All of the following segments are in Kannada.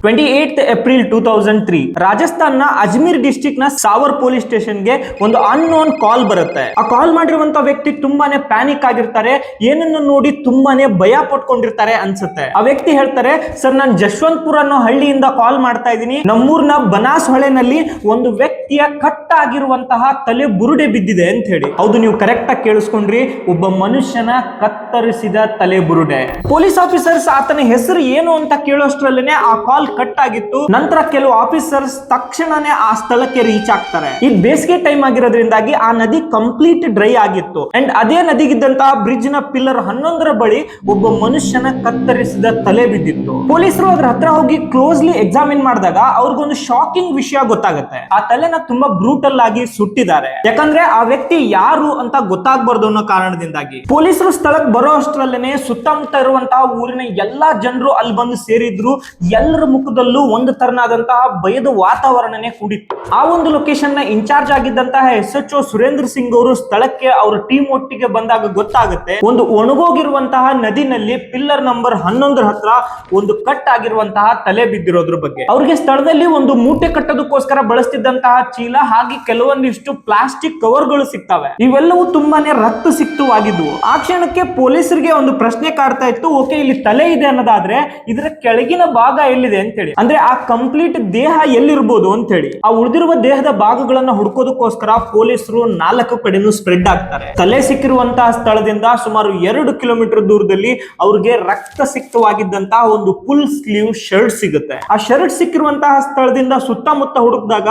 28 ಏಪ್ರಿಲ್ 2003 ರಾಜಸ್ಥಾನ್ನ ಅಜ್ಮೀರ್ ಡಿಸ್ಟ್ರಿಕ್ಟ್ ನ ಸಾವರ್ ಪೊಲೀಸ್ ಸ್ಟೇಷನ್ಗೆ ಒಂದು ಅನ್ನೋನ್ ಕಾಲ್ ಬರುತ್ತೆ. ಆ ಕಾಲ್ ಮಾಡಿರುವಂತ ವ್ಯಕ್ತಿ ತುಂಬಾನೇ ಪ್ಯಾನಿಕ್ ಆಗಿರ್ತಾರೆ, ಏನನ್ನು ನೋಡಿ ತುಂಬಾನೇ ಭಯ ಪಟ್ಕೊಂಡಿರ್ತಾರೆ ಅನ್ಸುತ್ತೆ. ಆ ವ್ಯಕ್ತಿ ಹೇಳ್ತಾರೆ, ಸರ್ ನಾನು ಜಶ್ವಂತಪುರ ಅನ್ನೋ ಹಳ್ಳಿಯಿಂದ ಕಾಲ್ ಮಾಡ್ತಾ ಇದ್ದೀನಿ. ನಮ್ಮೂರ್ನ ಬನಾಸ್ ಹೊಳೆನಲ್ಲಿ ಒಂದು ವ್ಯಕ್ತಿಯ ಕಟ್ಟಾಗಿರುವಂತಹ ತಲೆ ಬುರುಡೆ ಬಿದ್ದಿದೆ ಅಂತ ಹೇಳಿ. ಹೌದು, ನೀವು ಕರೆಕ್ಟ್ ಆಗಿ ಕೇಳಿಸ್ಕೊಂಡ್ರಿ, ಒಬ್ಬ ಮನುಷ್ಯನ ಕತ್ತರಿಸಿದ ತಲೆ ಬುರುಡೆ. ಪೊಲೀಸ್ ಆಫೀಸರ್ಸ್ ಆತನ ಹೆಸರು ಏನು ಅಂತ ಕೇಳೋಷ್ಟ್ರಲ್ಲೇನೆ ಆ ಕಾಲ್ ಕಟ್ ಆಗಿತ್ತು. ನಂತರ ಕೆಲವು ಆಫೀಸರ್ಸ್ ತಕ್ಷಣನೇ ಆ ಸ್ಥಳಕ್ಕೆ ರೀಚ್ ಆಗ್ತಾರೆ. ಈ ಬೇಸಿಗೆ ಟೈಮ್ ಆಗಿರೋದ್ರಿಂದಾಗಿ ಆ ನದಿ ಕಂಪ್ಲೀಟ್ ಡ್ರೈ ಆಗಿತ್ತು. ಅಂಡ್ ಅದೇ ನದಿಗಿದ್ದಂತಹ ಬ್ರಿಡ್ಜ್ ನ ಪಿಲ್ಲರ್ 11ರ ಬಳಿ ಒಬ್ಬ ಮನುಷ್ಯನ ಕತ್ತರಿಸಿದ ತಲೆ ಬಿದ್ದಿತ್ತು. ಪೊಲೀಸರು ಅದ್ರ ಹತ್ರ ಹೋಗಿ ಕ್ಲೋಸ್ಲಿ ಎಕ್ಸಾಮಿನ್ ಮಾಡಿದಾಗ ಅವ್ರಿಗೊಂದು ಶಾಕಿಂಗ್ ವಿಷಯ ಗೊತ್ತಾಗುತ್ತೆ. ಆ ತಲೆನ ತುಂಬಾ ಬ್ರೂಟಲ್ ಆಗಿ ಸುಟ್ಟಿದ್ದಾರೆ. ಯಾಕಂದ್ರೆ ಆ ವ್ಯಕ್ತಿ ಯಾರು ಅಂತ ಗೊತ್ತಾಗಬಾರ್ದು ಅನ್ನೋ ಕಾರಣದಿಂದಾಗಿ. ಪೊಲೀಸರು ಸ್ಥಳಕ್ಕೆ ಬರೋ ಅಷ್ಟರಲ್ಲೇನೆ ಸುತ್ತಮುತ್ತ ಇರುವಂತಹ ಊರಿನ ಎಲ್ಲಾ ಜನರು ಅಲ್ಲಿ ಬಂದು ಸೇರಿದ್ರು. ಎಲ್ಲರ ಮುಖದಲ್ಲೂ ಒಂದು ತರನಾದಂತಹ ಭಯದ ವಾತಾವರಣನೇ ಕೂಡಿತ್ತು. ಆ ಒಂದು ಲೊಕೇಶನ್ ನ ಇನ್ಚಾರ್ಜ್ ಆಗಿದ್ದಂತಹ SHO ಸುರೇಂದ್ರ ಸಿಂಗ್ ಅವರು ಸ್ಥಳಕ್ಕೆ ಅವರ ಟೀಮ್ ಒಟ್ಟಿಗೆ ಬಂದಾಗ ಗೊತ್ತಾಗುತ್ತೆ, ಒಂದು ಒಣಗೋಗಿರುವಂತಹ ನದಿನಲ್ಲಿ ಪಿಲ್ಲರ್ ನಂಬರ್ 11 ಹತ್ರ ಒಂದು ಕಟ್ ಆಗಿರುವಂತಹ ತಲೆ ಬಿದ್ದಿರೋದ್ರ ಬಗ್ಗೆ. ಅವ್ರಿಗೆ ಸ್ಥಳದಲ್ಲಿ ಒಂದು ಮೂಟೆ ಕಟ್ಟೋದಕ್ಕೋಸ್ಕರ ಬಳಸ್ತಿದ್ದಂತಹ ಚೀಲ ಹಾಗೆ ಕೆಲವೊಂದಿಷ್ಟು ಪ್ಲಾಸ್ಟಿಕ್ ಕವರ್ಗಳು ಸಿಗ್ತವೆ. ಇವೆಲ್ಲವೂ ತುಂಬಾನೇ ರಕ್ತಸಿಕ್ತವಾಗಿದ್ವು. ಆ ಕ್ಷಣಕ್ಕೆ ಪೊಲೀಸರಿಗೆ ಒಂದು ಪ್ರಶ್ನೆ ಕಾಡ್ತಾ ಇತ್ತು, ಓಕೆ ಇಲ್ಲಿ ತಲೆ ಇದೆ ಅನ್ನೋದಾದ್ರೆ ಇದರ ಕೆಳಗಿನ ಭಾಗ ಎಲ್ಲಿದೆ ಅಂತ ಹೇಳಿ, ಅಂದ್ರೆ ಆ ಕಂಪ್ಲೀಟ್ ದೇಹ ಎಲ್ಲಿರ್ಬೋದು ಅಂತ ಹೇಳಿ. ಆ ಉಳಿದಿರುವ ದೇಹದ ಭಾಗಗಳನ್ನ ಹುಡುಕೋದಕ್ಕೋಸ್ಕರ ಪೊಲೀಸರು 4 ಕಡೆನೂ ಸ್ಪ್ರೆಡ್ ಆಗ್ತಾರೆ. ತಲೆ ಸಿಕ್ಕಿರುವಂತಹ ಸ್ಥಳದಿಂದ ಸುಮಾರು 2 ಕಿಲೋಮೀಟರ್ ದೂರದಲ್ಲಿ ಅವ್ರಿಗೆ ರಕ್ತಸಿಕ್ತವಾಗಿದ್ದಂತಹ ಒಂದು ಫುಲ್ ಸ್ಲೀವ್ ಶರ್ಟ್ ಸಿಗುತ್ತೆ. ಆ ಶರ್ಟ್ ಸಿಕ್ಕಿರುವಂತಹ ಸ್ಥಳದಿಂದ ಸುತ್ತಮುತ್ತ ಹುಡುಕಿದಾಗ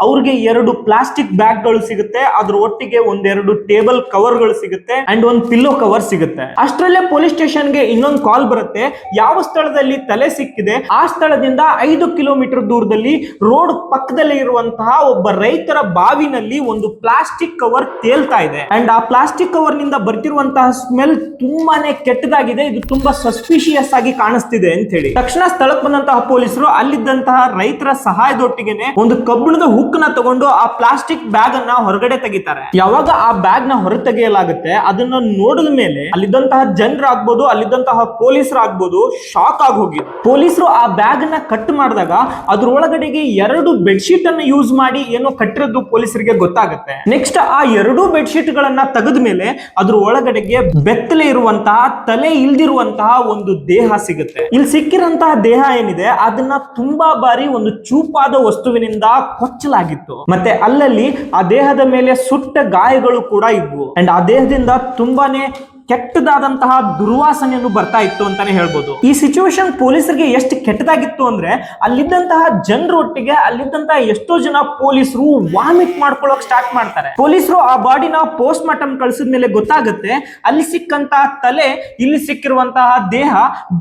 ಅವ್ರಿಗೆ 2 ಪ್ಲಾಸ್ಟಿಕ್ ಬ್ಯಾಗ್ ಗಳು ಸಿಗುತ್ತೆ. ಅದ್ರ ಒಟ್ಟಿಗೆ 1-2 ಟೇಬಲ್ ಕವರ್ ಗಳು ಸಿಗುತ್ತೆ ಅಂಡ್ ಒಂದು ಪಿಲ್ಲೋ ಕವರ್ ಸಿಗುತ್ತೆ. ಅಷ್ಟರಲ್ಲೇ ಪೊಲೀಸ್ ಸ್ಟೇಷನ್ಗೆ ಇನ್ನೊಂದು ಕಾಲ್ ಬರುತ್ತೆ. ಯಾವ ಸ್ಥಳದಲ್ಲಿ ತಲೆ ಸಿಕ್ಕಿದೆ ಆ ಸ್ಥಳದಿಂದ 5 ಕಿಲೋಮೀಟರ್ ದೂರದಲ್ಲಿ ರೋಡ್ ಪಕ್ಕದಲ್ಲಿ ಇರುವಂತಹ ಒಬ್ಬ ರೈತರ ಬಾವಿನಲ್ಲಿ ಒಂದು ಪ್ಲಾಸ್ಟಿಕ್ ಕವರ್ ತೇಲ್ತಾ ಇದೆ. ಅಂಡ್ ಆ ಪ್ಲಾಸ್ಟಿಕ್ ಕವರ್ ನಿಂದ ಬರ್ತಿರುವಂತಹ ಸ್ಮೆಲ್ ತುಂಬಾನೇ ಕೆಟ್ಟದಾಗಿದೆ, ಇದು ತುಂಬಾ ಸಸ್ಪಿಷಿಯಸ್ ಆಗಿ ಕಾಣಿಸ್ತಿದೆ ಅಂತ ಹೇಳಿ. ತಕ್ಷಣ ಸ್ಥಳಕ್ಕೆ ಬಂದಂತಹ ಪೊಲೀಸರು ಅಲ್ಲಿದ್ದಂತಹ ರೈತರ ಸಹಾಯದೊಟ್ಟಿಗೆನೆ ಒಂದು ಕಬ್ಬಿಣದ ಹುಕ್ ನ ತಗೊಂಡು ಆ ಪ್ಲಾಸ್ಟಿಕ್ ಬ್ಯಾಗ್ ಅನ್ನ ಹೊರಗಡೆ ತೆಗಿತಾರೆ. ಯಾವಾಗ ಆ ಬ್ಯಾಗ್ ನ ಹೊರ ತೆಗೆಯಲಾಗುತ್ತೆ, ಅದನ್ನ ನೋಡಿದ ಮೇಲೆ ಅಲ್ಲಿದ್ದಂತಹ ಜನರಾಗ್ಬೋದು, ಅಲ್ಲಿದ್ದಂತಹ ಪೊಲೀಸರು ಆಗ್ಬೋದು, ಶಾಕ್ ಆಗಿ ಹೋಗಿದ್ರು. ಪೊಲೀಸರು ಆ ಬ್ಯಾಗ್ ನ ಕಟ್ ಮಾಡಿದಾಗ ಅದ್ರೊಳಗಡೆಗೆ 2 ಬೆಡ್ಶೀಟ್ ಅನ್ನು ಯೂಸ್ ಮಾಡಿ ಏನೋ ಕಟ್ಟಿರೋದು ಪೊಲೀಸರಿಗೆ ಗೊತ್ತಾಗುತ್ತೆ. ನೆಕ್ಸ್ಟ್ ಆ 2 ಬೆಡ್ಶೀಟ್ ಗಳನ್ನ ತೆಗೆದ ಮೇಲೆ ಅದ್ರ ಒಳಗಡೆಗೆ ಬೆತ್ತಲೆ ಇರುವಂತಹ ತಲೆ ಇಲ್ದಿರುವಂತಹ ಒಂದು ದೇಹ ಸಿಗುತ್ತೆ. ಇಲ್ಲಿ ಸಿಕ್ಕಿರಂತಹ ದೇಹ ಏನಿದೆ ಅದನ್ನ ತುಂಬಾ ಬಾರಿ ಒಂದು ಚೂಪಾದ ವಸ್ತುವಿನಿಂದ ಕೊಚ್ಚಲಾಗಿತ್ತು. ಮತ್ತೆ ಅಲ್ಲಲ್ಲಿ ಆ ದೇಹದ ಮೇಲೆ ಸುಟ್ಟ ಗಾಯಗಳು ಕೂಡ ಇದ್ವು. ಅಂಡ್ ಆ ದೇಹದಿಂದ ತುಂಬಾನೇ ಕೆಟ್ಟದಾದಂತಹ ದುರ್ವಾಸನೆಯನ್ನು ಬರ್ತಾ ಇತ್ತು ಅಂತಾನೆ ಹೇಳ್ಬೋದು. ಈ ಸಿಚುವೇಶನ್ ಪೊಲೀಸರಿಗೆ ಎಷ್ಟು ಕೆಟ್ಟದಾಗಿತ್ತು ಅಂದ್ರೆ ಅಲ್ಲಿದ್ದಂತಹ ಜನರೊಟ್ಟಿಗೆ ಅಲ್ಲಿದ್ದಂತಹ ಎಷ್ಟೋ ಜನ ಪೊಲೀಸರು ವಾಮಿಟ್ ಮಾಡ್ಕೊಳ್ಳೋಕೆ ಸ್ಟಾರ್ಟ್ ಮಾಡ್ತಾರೆ. ಪೊಲೀಸರು ಆ ಬಾಡಿನ ಪೋಸ್ಟ್ ಮಾರ್ಟಮ್ ಕಳಿಸಿದ ಮೇಲೆ ಗೊತ್ತಾಗುತ್ತೆ, ಅಲ್ಲಿ ಸಿಕ್ಕಂತಹ ತಲೆ ಇಲ್ಲಿ ಸಿಕ್ಕಿರುವಂತಹ ದೇಹ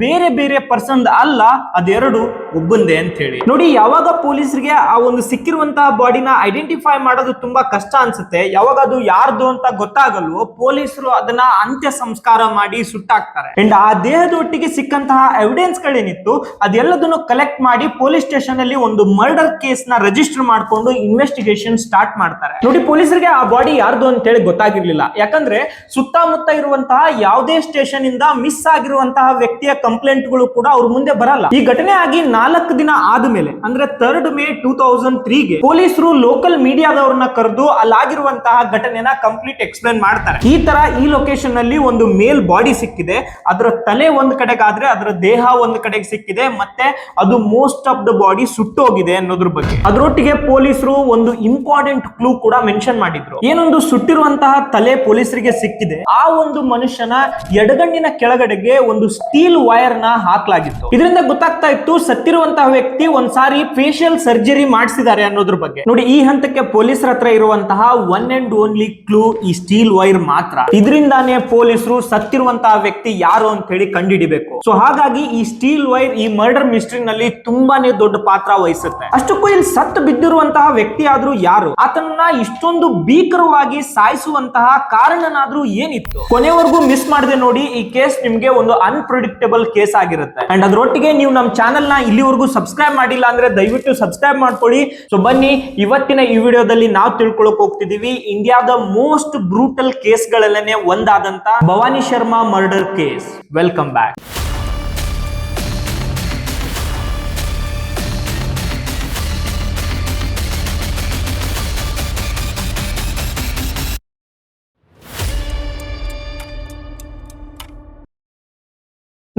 ಬೇರೆ ಬೇರೆ ಪರ್ಸನ್ ಅಲ್ಲ, ಅದೆರಡು ಒಬ್ಬಂದೇ ಅಂತ ಹೇಳಿ. ನೋಡಿ, ಯಾವಾಗ ಪೊಲೀಸರಿಗೆ ಆ ಒಂದು ಸಿಕ್ಕಿರುವಂತಹ ಬಾಡಿನ ಐಡೆಂಟಿಫೈ ಮಾಡೋದು ತುಂಬಾ ಕಷ್ಟ ಅನ್ಸುತ್ತೆ, ಯಾವಾಗ ಅದು ಯಾರ್ದು ಅಂತ ಗೊತ್ತಾಗಲ್ವೋ ಪೊಲೀಸರು ಅದನ್ನ ಅಂತ್ಯ ಸಂಸ್ಕಾರ ಮಾಡಿ ಸುಟ್ಟಾಕ್ತಾರೆ. ಅಂಡ್ ಆ ದೇಹದ ಒಟ್ಟಿಗೆ ಸಿಕ್ಕಂತಹ ಎವಿಡೆನ್ಸ್ ಗಳೇನಿತ್ತು ಅದೆಲ್ಲದನ್ನು ಕಲೆಕ್ಟ್ ಮಾಡಿ ಪೊಲೀಸ್ ಸ್ಟೇಷನ್ ಅಲ್ಲಿ ಒಂದು ಮರ್ಡರ್ ಕೇಸ್ ನ ರಿಜಿಸ್ಟರ್ ಮಾಡಿಕೊಂಡು ಇನ್ವೆಸ್ಟಿಗೇಷನ್ ಸ್ಟಾರ್ಟ್ ಮಾಡ್ತಾರೆ. ನೋಡಿ, ಪೊಲೀಸರಿಗೆ ಆ ಬಾಡಿ ಯಾರ್ದು ಅಂತ ಹೇಳಿ ಗೊತ್ತಾಗಿರ್ಲಿಲ್ಲ. ಯಾಕಂದ್ರೆ ಸುತ್ತಮುತ್ತ ಇರುವಂತಹ ಯಾವುದೇ ಸ್ಟೇಷನ್ ಇಂದ ಮಿಸ್ ಆಗಿರುವಂತಹ ವ್ಯಕ್ತಿಯ ಕಂಪ್ಲೇಂಟ್ ಗಳು ಕೂಡ ಅವ್ರ ಮುಂದೆ ಬರಲ್ಲ. ಈ ಘಟನೆ ಆಗಿ 4 ದಿನ ಆದ್ಮೇಲೆ ಅಂದ್ರೆ 3rd May 2003ಗೆ ಪೊಲೀಸರು ಲೋಕಲ್ ಮೀಡಿಯಾದವ್ರನ್ನ ಕರೆದು ಅಲ್ಲಾಗಿರುವಂತಹ ಘಟನೆನ ಕಂಪ್ಲೀಟ್ ಎಕ್ಸ್ಪ್ಲೇನ್ ಮಾಡ್ತಾರೆ. ಈ ತರ ಈ ಲೊಕೇಶನ್ ಅಲ್ಲಿ ಒಂದು ಮೇಲ್ ಬಾಡಿ ಸಿಕ್ಕಿದೆ, ಅದರ ತಲೆ ಒಂದ್ ಕಡೆಗಾದ್ರೆ ಅದರ ದೇಹ ಒಂದ್ ಕಡೆಗೆ ಸಿಕ್ಕಿದೆ, ಮತ್ತೆ ಅದು ಮೋಸ್ಟ್ ಆಫ್ ದ ಬಾಡಿ ಸುಟ್ಟೋಗಿದೆ ಅನ್ನೋದ್ರ ಬಗ್ಗೆ. ಅದರೊಟ್ಟಿಗೆ ಪೊಲೀಸರು ಒಂದು ಇಂಪಾರ್ಟೆಂಟ್ ಕ್ಲೂ ಕೂಡ ಮೆನ್ಷನ್ ಮಾಡಿದ್ರು. ಏನೊಂದು ಸುಟ್ಟಿರುವಂತಹ ತಲೆ ಪೊಲೀಸರಿಗೆ ಸಿಕ್ಕಿದೆ, ಆ ಒಂದು ಮನುಷ್ಯನ ಎಡಗಣ್ಣಿನ ಕೆಳಗಡೆಗೆ ಒಂದು ಸ್ಟೀಲ್ ವೈರ್ ನ ಹಾಕಲಾಗಿತ್ತು. ಇದರಿಂದ ಗೊತ್ತಾಗ್ತಾ ಇತ್ತು ಸತ್ತಿರುವಂತಹ ವ್ಯಕ್ತಿ ಒಂದ್ಸಾರಿ ಫೇಶಿಯಲ್ ಸರ್ಜರಿ ಮಾಡಿಸಿದ್ದಾರೆ ಅನ್ನೋದ್ರ ಬಗ್ಗೆ. ನೋಡಿ, ಈ ಹಂತಕ್ಕೆ ಪೊಲೀಸರ ಹತ್ರ ಇರುವಂತಹ ಒನ್ ಅಂಡ್ ಓನ್ಲಿ ಕ್ಲೂ ಈ ಸ್ಟೀಲ್ ವೈರ್ ಮಾತ್ರ. ಇದರಿಂದಾನೇ ಪೊಲೀಸರು ಸತ್ತಿರುವಂತಹ ವ್ಯಕ್ತಿ ಯಾರು ಅಂತ ಹೇಳಿ ಕಂಡುಹಿಡಿಬೇಕು. ಸೊ ಹಾಗಾಗಿ ಈ ಸ್ಟೀಲ್ ವೈರ್ ಈ ಮರ್ಡರ್ ಮಿಸ್ಟ್ರಿನಲ್ಲಿ ತುಂಬಾನೇ ದೊಡ್ಡ ಪಾತ್ರ ವಹಿಸುತ್ತೆ. ಅಷ್ಟಕ್ಕೂ ಇಲ್ಲಿ ಸತ್ತು ಬಿದ್ದಿರುವಂತಹ ವ್ಯಕ್ತಿ ಆದ್ರೂ ಯಾರು, ಆತನನ್ನ ಇಷ್ಟೊಂದು ಭೀಕರವಾಗಿ ಸಾಯಿಸುವಂತಹ ಕಾರಣನಾದ್ರೂ ಏನಿತ್ತು, ಕೊನೆವರೆಗೂ ಮಿಸ್ ಮಾಡದೆ ನೋಡಿ. ಈ ಕೇಸ್ ನಿಮ್ಗೆ ಒಂದು ಅನ್ಪ್ರೆಡಿಕ್ಟಬಲ್ ಕೇಸ್ ಆಗಿರುತ್ತೆ. ಅಂಡ್ ಅದರೊಟ್ಟಿಗೆ ನೀವು ನಮ್ಮ ಚಾನೆಲ್ ನ ಇಲ್ಲಿವರೆಗೂ ಸಬ್ಸ್ಕ್ರೈಬ್ ಮಾಡಿಲ್ಲ ಅಂದ್ರೆ ದಯವಿಟ್ಟು ಸಬ್ಸ್ಕ್ರೈಬ್ ಮಾಡ್ಕೊಳ್ಳಿ. ಸೊ ಬನ್ನಿ, ಇವತ್ತಿನ ಈ ವಿಡಿಯೋದಲ್ಲಿ ನಾವು ತಿಳ್ಕೊಳಕ್ ಹೋಗ್ತಿದೀವಿ ಇಂಡಿಯಾದ ಮೋಸ್ಟ್ ಬ್ರೂಟಲ್ ಕೇಸ್ ಗಳಲ್ಲೇ ಒಂದಾದಂತ Bhavani Sharma murder case. Welcome back.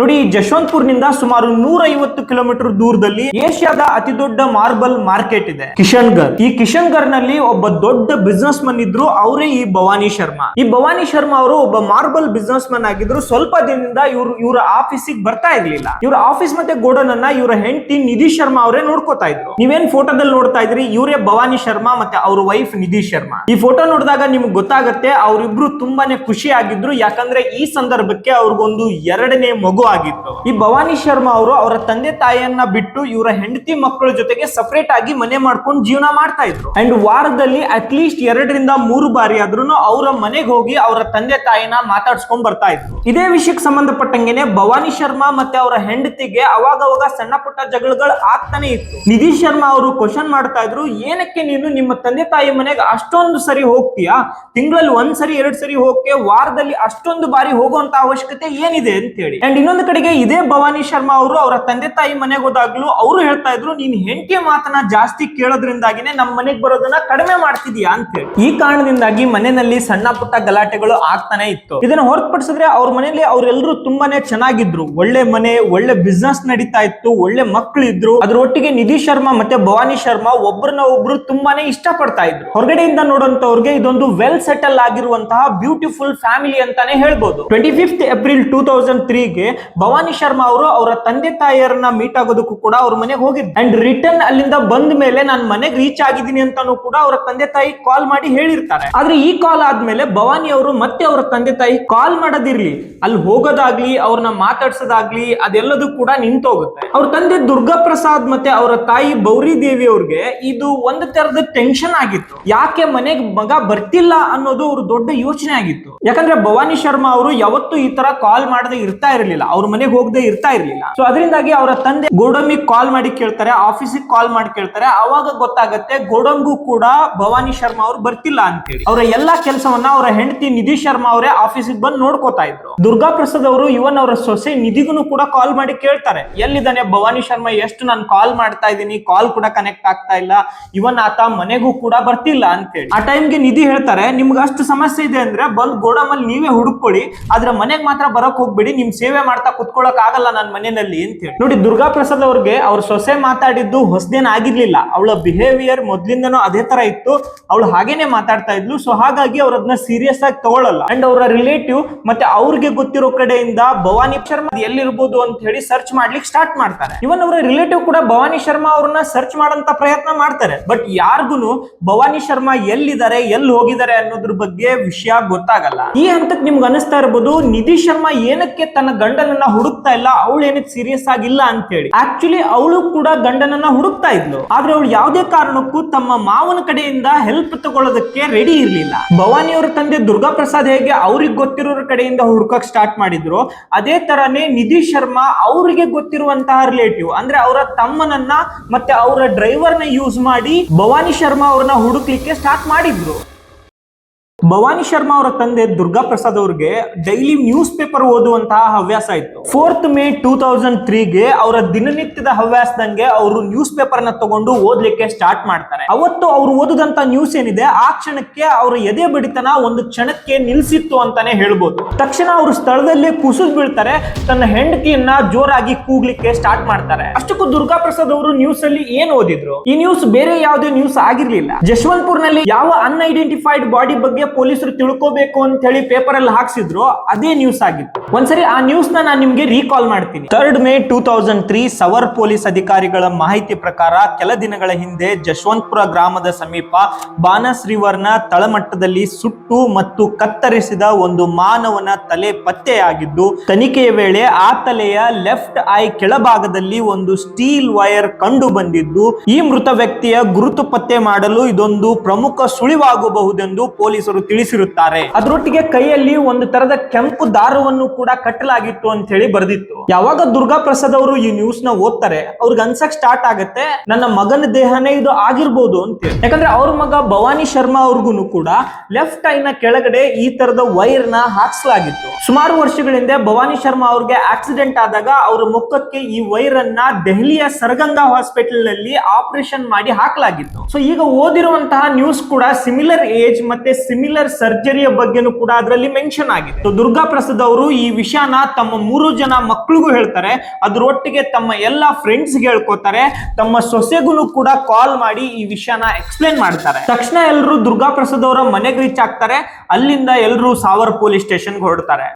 ನೋಡಿ, ಜಶವಂತಪುರ್ನಿಂದ ಸುಮಾರು 150 ಕಿಲೋಮೀಟರ್ ದೂರದಲ್ಲಿ ಏಷ್ಯಾದ ಅತಿ ದೊಡ್ಡ ಮಾರ್ಬಲ್ ಮಾರ್ಕೆಟ್ ಇದೆ, ಕಿಶನ್ಗರ್. ಈ ಕಿಶನ್ಗರ್ ನಲ್ಲಿ ಒಬ್ಬ ದೊಡ್ಡ ಬಿಸ್ನೆಸ್ ಮನ್ ಇದ್ರು, ಅವರೇ ಈ ಭವಾನಿ ಶರ್ಮಾ. ಈ ಭವಾನಿ ಶರ್ಮಾ ಅವರು ಒಬ್ಬ ಮಾರ್ಬಲ್ ಬಿಸ್ನೆಸ್ ಮನ್ ಆಗಿದ್ರು. ಸ್ವಲ್ಪ ದಿನದಿಂದ ಇವರ ಆಫೀಸಿಗೆ ಬರ್ತಾ ಇರ್ಲಿಲ್ಲ. ಇವರ ಆಫೀಸ್ ಮತ್ತೆ ಗೋಡನ್ ಅನ್ನ ಇವರ ಹೆಂಡತಿ ನಿಧಿ ಶರ್ಮಾ ಅವರೇ ನೋಡ್ಕೋತಾ ಇದ್ರು. ನೀವೇನ್ ಫೋಟೋದಲ್ಲಿ ನೋಡ್ತಾ ಇದ್ರಿ, ಇವರೇ ಭವಾನಿ ಶರ್ಮಾ ಮತ್ತೆ ಅವ್ರ ವೈಫ್ ನಿಧಿ ಶರ್ಮಾ. ಈ ಫೋಟೋ ನೋಡಿದಾಗ ನಿಮ್ಗೆ ಗೊತ್ತಾಗುತ್ತೆ ಅವರಿಬ್ರು ತುಂಬಾನೇ ಖುಷಿ ಆಗಿದ್ರು. ಯಾಕಂದ್ರೆ ಈ ಸಂದರ್ಭಕ್ಕೆ ಅವ್ರಿಗೊಂದು 2ನೇ ಮಗು ಆಗಿತ್ತು. ಈ ಭವಾನಿ ಶರ್ಮಾ ಅವರು ಅವರ ತಂದೆ ತಾಯಿಯನ್ನ ಬಿಟ್ಟು ಇವರ ಹೆಂಡತಿ ಮಕ್ಕಳ ಜೊತೆಗೆ ಸಪರೇಟ್ ಆಗಿ ಮನೆ ಮಾಡ್ಕೊಂಡು ಜೀವನ ಮಾಡ್ತಾ ಇದ್ರು. ಅಂಡ್ ವಾರದಲ್ಲಿ ಅಟ್ಲೀಸ್ಟ್ 2 ರಿಂದ 3 ಬಾರಿ ಆದ್ರೂ ಅವರ ಮನೆಗೆ ಹೋಗಿ ಅವರ ತಂದೆ ತಾಯಿನ ಮಾತಾಡ್ಸ್ಕೊಂಡ್ ಬರ್ತಾ ಇದ್ರು. ಇದೇ ವಿಷಯಕ್ಕೆ ಸಂಬಂಧಪಟ್ಟಂಗೆನೆ ಭವಾನಿ ಶರ್ಮಾ ಮತ್ತೆ ಅವರ ಹೆಂಡತಿಗೆ ಅವಾಗ ಸಣ್ಣ ಪುಟ್ಟ ಜಗಳಗಳು ಆಗ್ತಾನೆ ಇತ್ತು. ನಿಧಿ ಶರ್ಮಾ ಅವರು ಕ್ವಶನ್ ಮಾಡ್ತಾ ಇದ್ರು, ಏನಕ್ಕೆ ನೀನು ನಿಮ್ಮ ತಂದೆ ತಾಯಿ ಮನೆಗೆ ಅಷ್ಟೊಂದು ಸರಿ ಹೋಗ್ತೀಯಾ? ತಿಂಗಳಲ್ಲಿ 1 ಸರಿ 2 ಸರಿ ಹೋಗಕ್ಕೆ ವಾರದಲ್ಲಿ ಅಷ್ಟೊಂದು ಬಾರಿ ಹೋಗುವಂತ ಅವಶ್ಯಕತೆ ಏನಿದೆ ಅಂತ ಹೇಳಿ. ಅಂಡ್ ಇನ್ನೊಂದು ಕಡೆಗೆ ಇದೇ ಭವಾನಿ ಶರ್ಮಾ ಅವರು ಅವರ ತಂದೆ ತಾಯಿ ಮನೆಗೆ ಹೋದಾಗ್ಲೂ ಅವರು ಹೇಳ್ತಾ ಇದ್ರು, ನೀನ್ ಹೆಂಡತಿಯ ಮಾತನ್ನ ಜಾಸ್ತಿ ಕೇಳೋದ್ರಿಂದಾಗಿನೇ ನಮ್ಮ ಮನೆಗೆ ಬರೋದನ್ನ ಕಡಿಮೆ ಮಾಡ್ತಿದ್ಯಾ ಅಂತ ಹೇಳಿ. ಈ ಕಾರಣದಿಂದಾಗಿ ಮನೆಯಲ್ಲಿ ಸಣ್ಣ ಪುಟ್ಟ ಗಲಾಟೆಗಳು ಆಗ್ತಾನೆ ಇತ್ತು. ಇದನ್ನ ಹೊರತುಪಡಿಸಿದ್ರೆ ಅವ್ರ ಮನೆಯಲ್ಲಿ ಅವರೆಲ್ಲರೂ ತುಂಬಾನೇ ಚೆನ್ನಾಗಿದ್ರು. ಒಳ್ಳೆ ಮನೆ, ಒಳ್ಳೆ ಬಿಸ್ನೆಸ್ ನಡೀತಾ ಇತ್ತು, ಒಳ್ಳೆ ಮಕ್ಕಳು ಇದ್ರು. ಅದ್ರೊಟ್ಟಿಗೆ ನಿಧಿ ಶರ್ಮಾ ಮತ್ತೆ ಭವಾನಿ ಶರ್ಮಾ ಒಬ್ಬರನ್ನ ಒಬ್ರು ತುಂಬಾನೇ ಇಷ್ಟ ಪಡ್ತಾ ಇದ್ರು. ಹೊರಗಡೆಯಿಂದ ನೋಡುವಂತವ್ರಿಗೆ ಇದೊಂದು ವೆಲ್ ಸೆಟಲ್ ಆಗಿರುವಂತಹ ಬ್ಯೂಟಿಫುಲ್ ಫ್ಯಾಮಿಲಿ ಅಂತಾನೆ ಹೇಳ್ಬೋದು. 25th ಏಪ್ರಿಲ್ 2003ಗೆ ಭವಾನಿ ಶರ್ಮಾ ಅವರು ಅವರ ತಂದೆ ತಾಯಿಯರನ್ನ ಮೀಟ್ ಆಗೋದಕ್ಕೂ ಕೂಡ ಅವ್ರ ಮನೆಗೆ ಹೋಗಿದ್ರು. ಅಂಡ್ ರಿಟರ್ನ್ ಅಲ್ಲಿಂದ ಬಂದ ಮೇಲೆ ನಾನು ಮನೆಗೆ ರೀಚ್ ಆಗಿದ್ದೀನಿ ಅಂತಾನು ಕೂಡ ಅವರ ತಂದೆ ತಾಯಿ ಕಾಲ್ ಮಾಡಿ ಹೇಳಿರ್ತಾರೆ. ಆದ್ರೆ ಈ ಕಾಲ್ ಆದ್ಮೇಲೆ ಭವಾನಿ ಅವರು ಮತ್ತೆ ಅವರ ತಂದೆ ತಾಯಿ ಕಾಲ್ ಮಾಡೋದಿರ್ಲಿ, ಅಲ್ಲಿ ಹೋಗೋದಾಗ್ಲಿ, ಅವ್ರನ್ನ ಮಾತಾಡ್ಸೋದಾಗ್ಲಿ, ಅದೆಲ್ಲದೂ ಕೂಡ ನಿಂತೋಗುತ್ತೆ. ಅವ್ರ ತಂದೆ ದುರ್ಗಾ ಪ್ರಸಾದ್ ಮತ್ತೆ ಅವರ ತಾಯಿ ಬೌರಿ ದೇವಿ ಅವ್ರಿಗೆ ಇದು ಒಂದು ತರದ ಟೆನ್ಷನ್ ಆಗಿತ್ತು. ಯಾಕೆ ಮನೆಗೆ ಮಗ ಬರ್ತಿಲ್ಲ ಅನ್ನೋದು ಅವ್ರ ದೊಡ್ಡ ಯೋಚನೆ ಆಗಿತ್ತು. ಯಾಕಂದ್ರೆ ಭವಾನಿ ಶರ್ಮಾ ಅವರು ಯಾವತ್ತೂ ಈ ತರ ಕಾಲ್ ಮಾಡದೆ ಇರ್ತಾ ಇರಲಿಲ್ಲ, ಅವ್ರ ಮನೆಗೆ ಹೋಗದೆ ಇರ್ತಾ ಇರ್ಲಿಲ್ಲ. ಸೊ ಅದರಿಂದಾಗಿ ಅವರ ತಂದೆ ಗೋಡಂಬಿಗೆ ಕಾಲ್ ಮಾಡಿ ಕೇಳ್ತಾರೆ, ಆಫೀಸಿಗೆ ಕಾಲ್ ಮಾಡಿ ಕೇಳ್ತಾರೆ. ಅವಾಗ ಗೊತ್ತಾಗತ್ತೆ ಗೋಡಂಗೂ ಕೂಡ ಭವಾನಿ ಶರ್ಮಾ ಅವ್ರು ಬರ್ತಿಲ್ಲ ಅಂತ ಹೇಳಿ. ಅವರ ಎಲ್ಲಾ ಕೆಲಸವನ್ನ ಅವರ ಹೆಂಡತಿ ನಿಧಿ ಶರ್ಮಾ ಅವರೇ ಆಫೀಸಿಗೆ ಬಂದು ನೋಡ್ಕೋತಾ ಇದ್ರು. ದುರ್ಗಾ ಪ್ರಸಾದ್ ಅವರು ಇವನ್ ಅವರ ಸೊಸೆ ನಿಧಿಗೂ ಕೂಡ ಕಾಲ್ ಮಾಡಿ ಕೇಳ್ತಾರೆ, ಎಲ್ಲಿದ್ದಾನೆ ಭವಾನಿ ಶರ್ಮಾ? ಎಷ್ಟು ನಾನು ಕಾಲ್ ಮಾಡ್ತಾ ಇದ್ದೀನಿ, ಕಾಲ್ ಕೂಡ ಕನೆಕ್ಟ್ ಆಗ್ತಾ ಇಲ್ಲ, ಇವನ್ ಆತ ಮನೆಗೂ ಕೂಡ ಬರ್ತಿಲ್ಲ ಅಂತ ಹೇಳಿ. ಆ ಟೈಮ್ಗೆ ನಿಧಿ ಹೇಳ್ತಾರೆ, ನಿಮ್ಗೆ ಅಷ್ಟು ಸಮಸ್ಯೆ ಇದೆ ಅಂದ್ರೆ ಬಂದ್ ಗೋಡಮಲ್ಲಿ ನೀವೇ ಹುಡುಕೊಳ್ಳಿ, ಆದ್ರೆ ಮನೆಗೆ ಮಾತ್ರ ಬರಕ್ ಹೋಗ್ಬೇಡಿ, ನಿಮ್ ಸೇವೆ ಮಾಡ್ತಾ ಕುತ್ಕೊಳಕ್ ಆಗಲ್ಲ ನನ್ನ ಮನೆಯಲ್ಲಿ ಅಂತ ಹೇಳಿ. ನೋಡಿ, ದುರ್ಗಾ ಪ್ರಸಾದ್ ಅವ್ರಿಗೆ ಅವ್ರ ಸೊಸೆ ಮಾತಾಡಿದ್ದು ಹೊಸದೇನ್ ಆಗಿರ್ಲಿಲ್ಲ. ಅವಳ ಬಿಹೇವಿಯರ್ ಮೊದ್ಲಿಂದನೂ ಅದೇ ತರ ಇತ್ತು, ಅವಳು ಹಾಗೇನೆ ಮಾತಾಡ್ತಾ ಇದ್ಲು. ಸೊ ಹಾಗಾಗಿ ಅವ್ರ ಅದನ್ನ ಸೀರಿಯಸ್ ಆಗಿ ತಗೊಳ್ಳಲ್ಲ. ಅಂಡ್ ಅವರ ರಿಲೇಟಿವ್ ಮತ್ತೆ ಅವ್ರಿಗೆ ಗೊತ್ತಿರೋ ಕಡೆಯಿಂದ ಭವಾನಿ ಶರ್ಮಾ ಎಲ್ಲಿರ್ಬೋದು ಅಂತ ಹೇಳಿ ಸರ್ಚ್ ಮಾಡ್ಲಿಕ್ಕೆ ಸ್ಟಾರ್ಟ್ ಮಾಡ್ತಾರೆ. ಇವನ್ ಅವರ ರಿಲೇಟಿವ್ ಕೂಡ ಭವಾನಿ ಶರ್ಮಾ ಅವ್ರನ್ನ ಸರ್ಚ್ ಮಾಡಂತ ಪ್ರಯತ್ನ ಮಾಡ್ತಾರೆ. ಬಟ್ ಯಾರಿಗೂ ಭವಾನಿ ಶರ್ಮಾ ಎಲ್ಲಿದ್ದಾರೆ, ಎಲ್ಲಿ ಹೋಗಿದ್ದಾರೆ ಅನ್ನೋದ್ರ ಬಗ್ಗೆ ವಿಷಯ ಗೊತ್ತಾಗಲ್ಲ. ಈ ಹಂತಕ್ಕೆ ನಿಮ್ಗೆ ಅನಿಸ್ತಾ ಇರಬಹುದು, ನಿಧಿ ಶರ್ಮಾ ಏನಕ್ಕೆ ತನ್ನ ಗಂಡನನ್ನ ಹುಡುಕ್ತಾ ಇಲ್ಲ, ಅವಳು ಏನಕ್ಕೆ ಸೀರಿಯಸ್ ಆಗಿಲ್ಲ ಅಂತ ಹೇಳಿ. ಆಕ್ಚುಲಿ ಅವಳು ಕೂಡ ಗಂಡನನ್ನ ಹುಡುಕ್ತಾ ಇದ್ಲು, ಆದ್ರೆ ಅವಳು ಯಾವುದೇ ಕಾರಣಕ್ಕೂ ತಮ್ಮ ಮಾವನ ಕಡೆಯಿಂದ ಹೆಲ್ಪ್ ತಗೊಳ್ಳೋದಕ್ಕೆ ರೆಡಿ ಇರ್ಲಿಲ್ಲ. ಭವಾನಿ ಅವರ ತಂದೆ ದುರ್ಗಾ ಪ್ರಸಾದ್ ಹೇಗೆ ಅವ್ರಿಗೆ ಗೊತ್ತಿರೋರ ಕಡೆಯಿಂದ ಹುಡುಕಕ್ ಸ್ಟಾರ್ಟ್ ಮಾಡಿದ್ರು, ಅದೇ ತರನೇ ನಿಧಿ ಶರ್ಮಾ ಅವರಿಗೆ ಗೊತ್ತಿರುವಂತಹ ರಿಲೇಟಿವ್ ಅಂದ್ರೆ ಅವರ ತಮ್ಮನನ್ನ ಮತ್ತೆ ಅವರ ಡ್ರೈವರ್ ನ ಯೂಸ್ ಮಾಡಿ ಭವಾನಿ ಶರ್ಮಾ ಅವ್ರನ್ನ ಹುಡುಕ್ಲಿಕ್ಕೆ ಸ್ಟಾರ್ಟ್ ಮಾಡಿದ್ರು. ಭವಾನಿ ಶರ್ಮಾ ಅವರ ತಂದೆ ದುರ್ಗಾ ಪ್ರಸಾದ್ ಅವ್ರಿಗೆ ಡೈಲಿ ನ್ಯೂಸ್ ಪೇಪರ್ ಓದುವಂತಹ ಹವ್ಯಾಸ ಇತ್ತು. 4th May 2003ಗೆ ಅವರ ದಿನನಿತ್ಯದ ಹವ್ಯಾಸದಂಗೆ ಅವರು ನ್ಯೂಸ್ ಪೇಪರ್ ನ ತಗೊಂಡು ಓದ್ಲಿಕ್ಕೆ ಸ್ಟಾರ್ಟ್ ಮಾಡ್ತಾರೆ. ಅವತ್ತು ಅವರು ಓದಿದಂತ ನ್ಯೂಸ್ ಏನಿದೆ, ಆ ಕ್ಷಣಕ್ಕೆ ಅವರ ಎದೆ ಬಡಿತನ ಒಂದು ಕ್ಷಣಕ್ಕೆ ನಿಲ್ಸಿತ್ತು ಅಂತಾನೆ ಹೇಳ್ಬೋದು. ತಕ್ಷಣ ಅವರು ಸ್ಥಳದಲ್ಲೇ ಕುಸಿದು ಬೀಳ್ತಾರೆ, ತನ್ನ ಹೆಂಡತಿಯನ್ನ ಜೋರಾಗಿ ಕೂಗ್ಲಿಕ್ಕೆ ಸ್ಟಾರ್ಟ್ ಮಾಡ್ತಾರೆ. ಅಷ್ಟಕ್ಕೂ ದುರ್ಗಾ ಪ್ರಸಾದ್ ಅವರು ನ್ಯೂಸ್ ಅಲ್ಲಿ ಏನ್ ಓದಿದ್ರು, ಈ ನ್ಯೂಸ್ ಬೇರೆ ಯಾವುದೇ ನ್ಯೂಸ್ ಆಗಿರ್ಲಿಲ್ಲ. ಜಶವಂತಪುರ್ ನಲ್ಲಿ ಯಾವ ಅನ್ಐಡೆಂಟಿಫೈಡ್ ಬಾಡಿ ಬಗ್ಗೆ ಪೊಲೀಸರು ತಿಳ್ಕೋಬೇಕು ಅಂತ ಹೇಳಿ ಪೇಪರ್ ಅಲ್ಲಿ ಹಾಕ್ಸಿದ್ರು, ಅದೇ ನ್ಯೂಸ್ ಆಗಿತ್ತು. ಒಂದ್ಸರಿ ಆ ನ್ಯೂಸ್ ನಾನು ನಿಮ್ಗೆ ರೀಕಾಲ್ ಮಾಡ್ತೀನಿ. 3rd May 2003 ಸವರ್ ಪೊಲೀಸ್ ಅಧಿಕಾರಿಗಳ ಮಾಹಿತಿ ಪ್ರಕಾರ ಕೆಲ ದಿನಗಳ ಹಿಂದೆ ಜಶವಂತಪುರ ಗ್ರಾಮದ ಸಮೀಪ ಬಾನಸ್ ರಿವರ್ ನ ತಳಮಟ್ಟದಲ್ಲಿ ಸುಟ್ಟು ಮತ್ತು ಕತ್ತರಿಸಿದ ಒಂದು ಮಾನವನ ತಲೆ ಪತ್ತೆಯಾಗಿದ್ದು, ತನಿಖೆಯ ವೇಳೆ ಆ ತಲೆಯ ಲೆಫ್ಟ್ ಐ ಕೆಳಭಾಗದಲ್ಲಿ ಒಂದು ಸ್ಟೀಲ್ ವೈರ್ ಕಂಡು ಬಂದಿದ್ದು, ಈ ಮೃತ ವ್ಯಕ್ತಿಯ ಗುರುತು ಪತ್ತೆ ಮಾಡಲು ಇದೊಂದು ಪ್ರಮುಖ ಸುಳಿವಾಗಬಹುದೆಂದು ಪೊಲೀಸರು ತಿಳಿಸಿರುತ್ತಾರೆ. ಅದರೊಟ್ಟಿಗೆ ಕೈಯಲ್ಲಿ ಒಂದು ತರದ ಕೆಂಪು ದಾರವನ್ನು ಕೂಡ ಕಟ್ಟಲಾಗಿತ್ತು ಅಂತ ಹೇಳಿ ಬರೆದಿತ್ತು. ಯಾವಾಗ ದುರ್ಗಾ ಪ್ರಸಾದ್ ಅವರು ಈ ನ್ಯೂಸ್ ನ ಓದ್ತಾರೆ, ಅವ್ರಿಗೆ ಅನ್ಸಕ್ ಸ್ಟಾರ್ಟ್ ಆಗತ್ತೆ, ನನ್ನ ಮಗನ ದೇಹನೇ ಇದು ಆಗಿರ್ಬೋದು ಅಂತ ಹೇಳಿ. ಯಾಕಂದ್ರೆ ಅವ್ರ ಮಗ ಭವಾನಿ ಶರ್ಮಾ ಅವ್ರಿಗೂ ಕೂಡ ಲೆಫ್ಟ್ ಐನ ಕೆಳಗಡೆ ಈ ತರದ ವೈರ್ ನ ಹಾಕ್ಸಲಾಗಿತ್ತು. ಸುಮಾರು ವರ್ಷಗಳ ಹಿಂದೆ ಭವಾನಿ ಶರ್ಮಾ ಅವ್ರಿಗೆ ಆಕ್ಸಿಡೆಂಟ್ ಆದಾಗ ಅವರ ಮುಖಕ್ಕೆ ಈ ವೈರ್ ಅನ್ನ ದೆಹಲಿಯ ಸರ್ಗಂಗಾ ಹಾಸ್ಪಿಟಲ್ ನಲ್ಲಿ ಆಪರೇಷನ್ ಮಾಡಿ ಹಾಕಲಾಗಿತ್ತು. ಸೊ ಈಗ ಓದಿರುವಂತಹ ನ್ಯೂಸ್ ಕೂಡ ಸಿಮಿಲರ್ ಏಜ್ ಮತ್ತೆ ಸಿಮಿಲರ್ ಪರ್ಟಿಕ್ಯುಲರ್ ಸರ್ಜರಿಯ ಬಗ್ಗೆನೂ ಕೂಡ ಅದರಲ್ಲಿ ಮೆನ್ಷನ್ ಆಗಿದೆ. ದುರ್ಗಾ ಪ್ರಸಾದ್ ಅವರು ಈ ವಿಷಯನ ತಮ್ಮ 3 ಜನ ಮಕ್ಕಳಿಗೂ ಹೇಳ್ತಾರೆ, ಅದ್ರೊಟ್ಟಿಗೆ ತಮ್ಮ ಎಲ್ಲಾ ಫ್ರೆಂಡ್ಸ್ ಹೇಳ್ಕೊತಾರೆ, ತಮ್ಮ ಸೊಸೆಗೂ ಕೂಡ ಕಾಲ್ ಮಾಡಿ ಈ ವಿಷಯನ ಎಕ್ಸ್ಪ್ಲೇನ್ ಮಾಡ್ತಾರೆ. ತಕ್ಷಣ ಎಲ್ಲರೂ ದುರ್ಗಾ ಪ್ರಸಾದ್ ಅವರ ಮನೆಗೆ ರೀಚ್ ಆಗ್ತಾರೆ. ಅಲ್ಲಿಂದ ಎಲ್ಲರೂ ಸಾವರ್ ಪೊಲೀಸ್ ಸ್ಟೇಷನ್ಗೆ ಹೊರಡ್ತಾರೆ.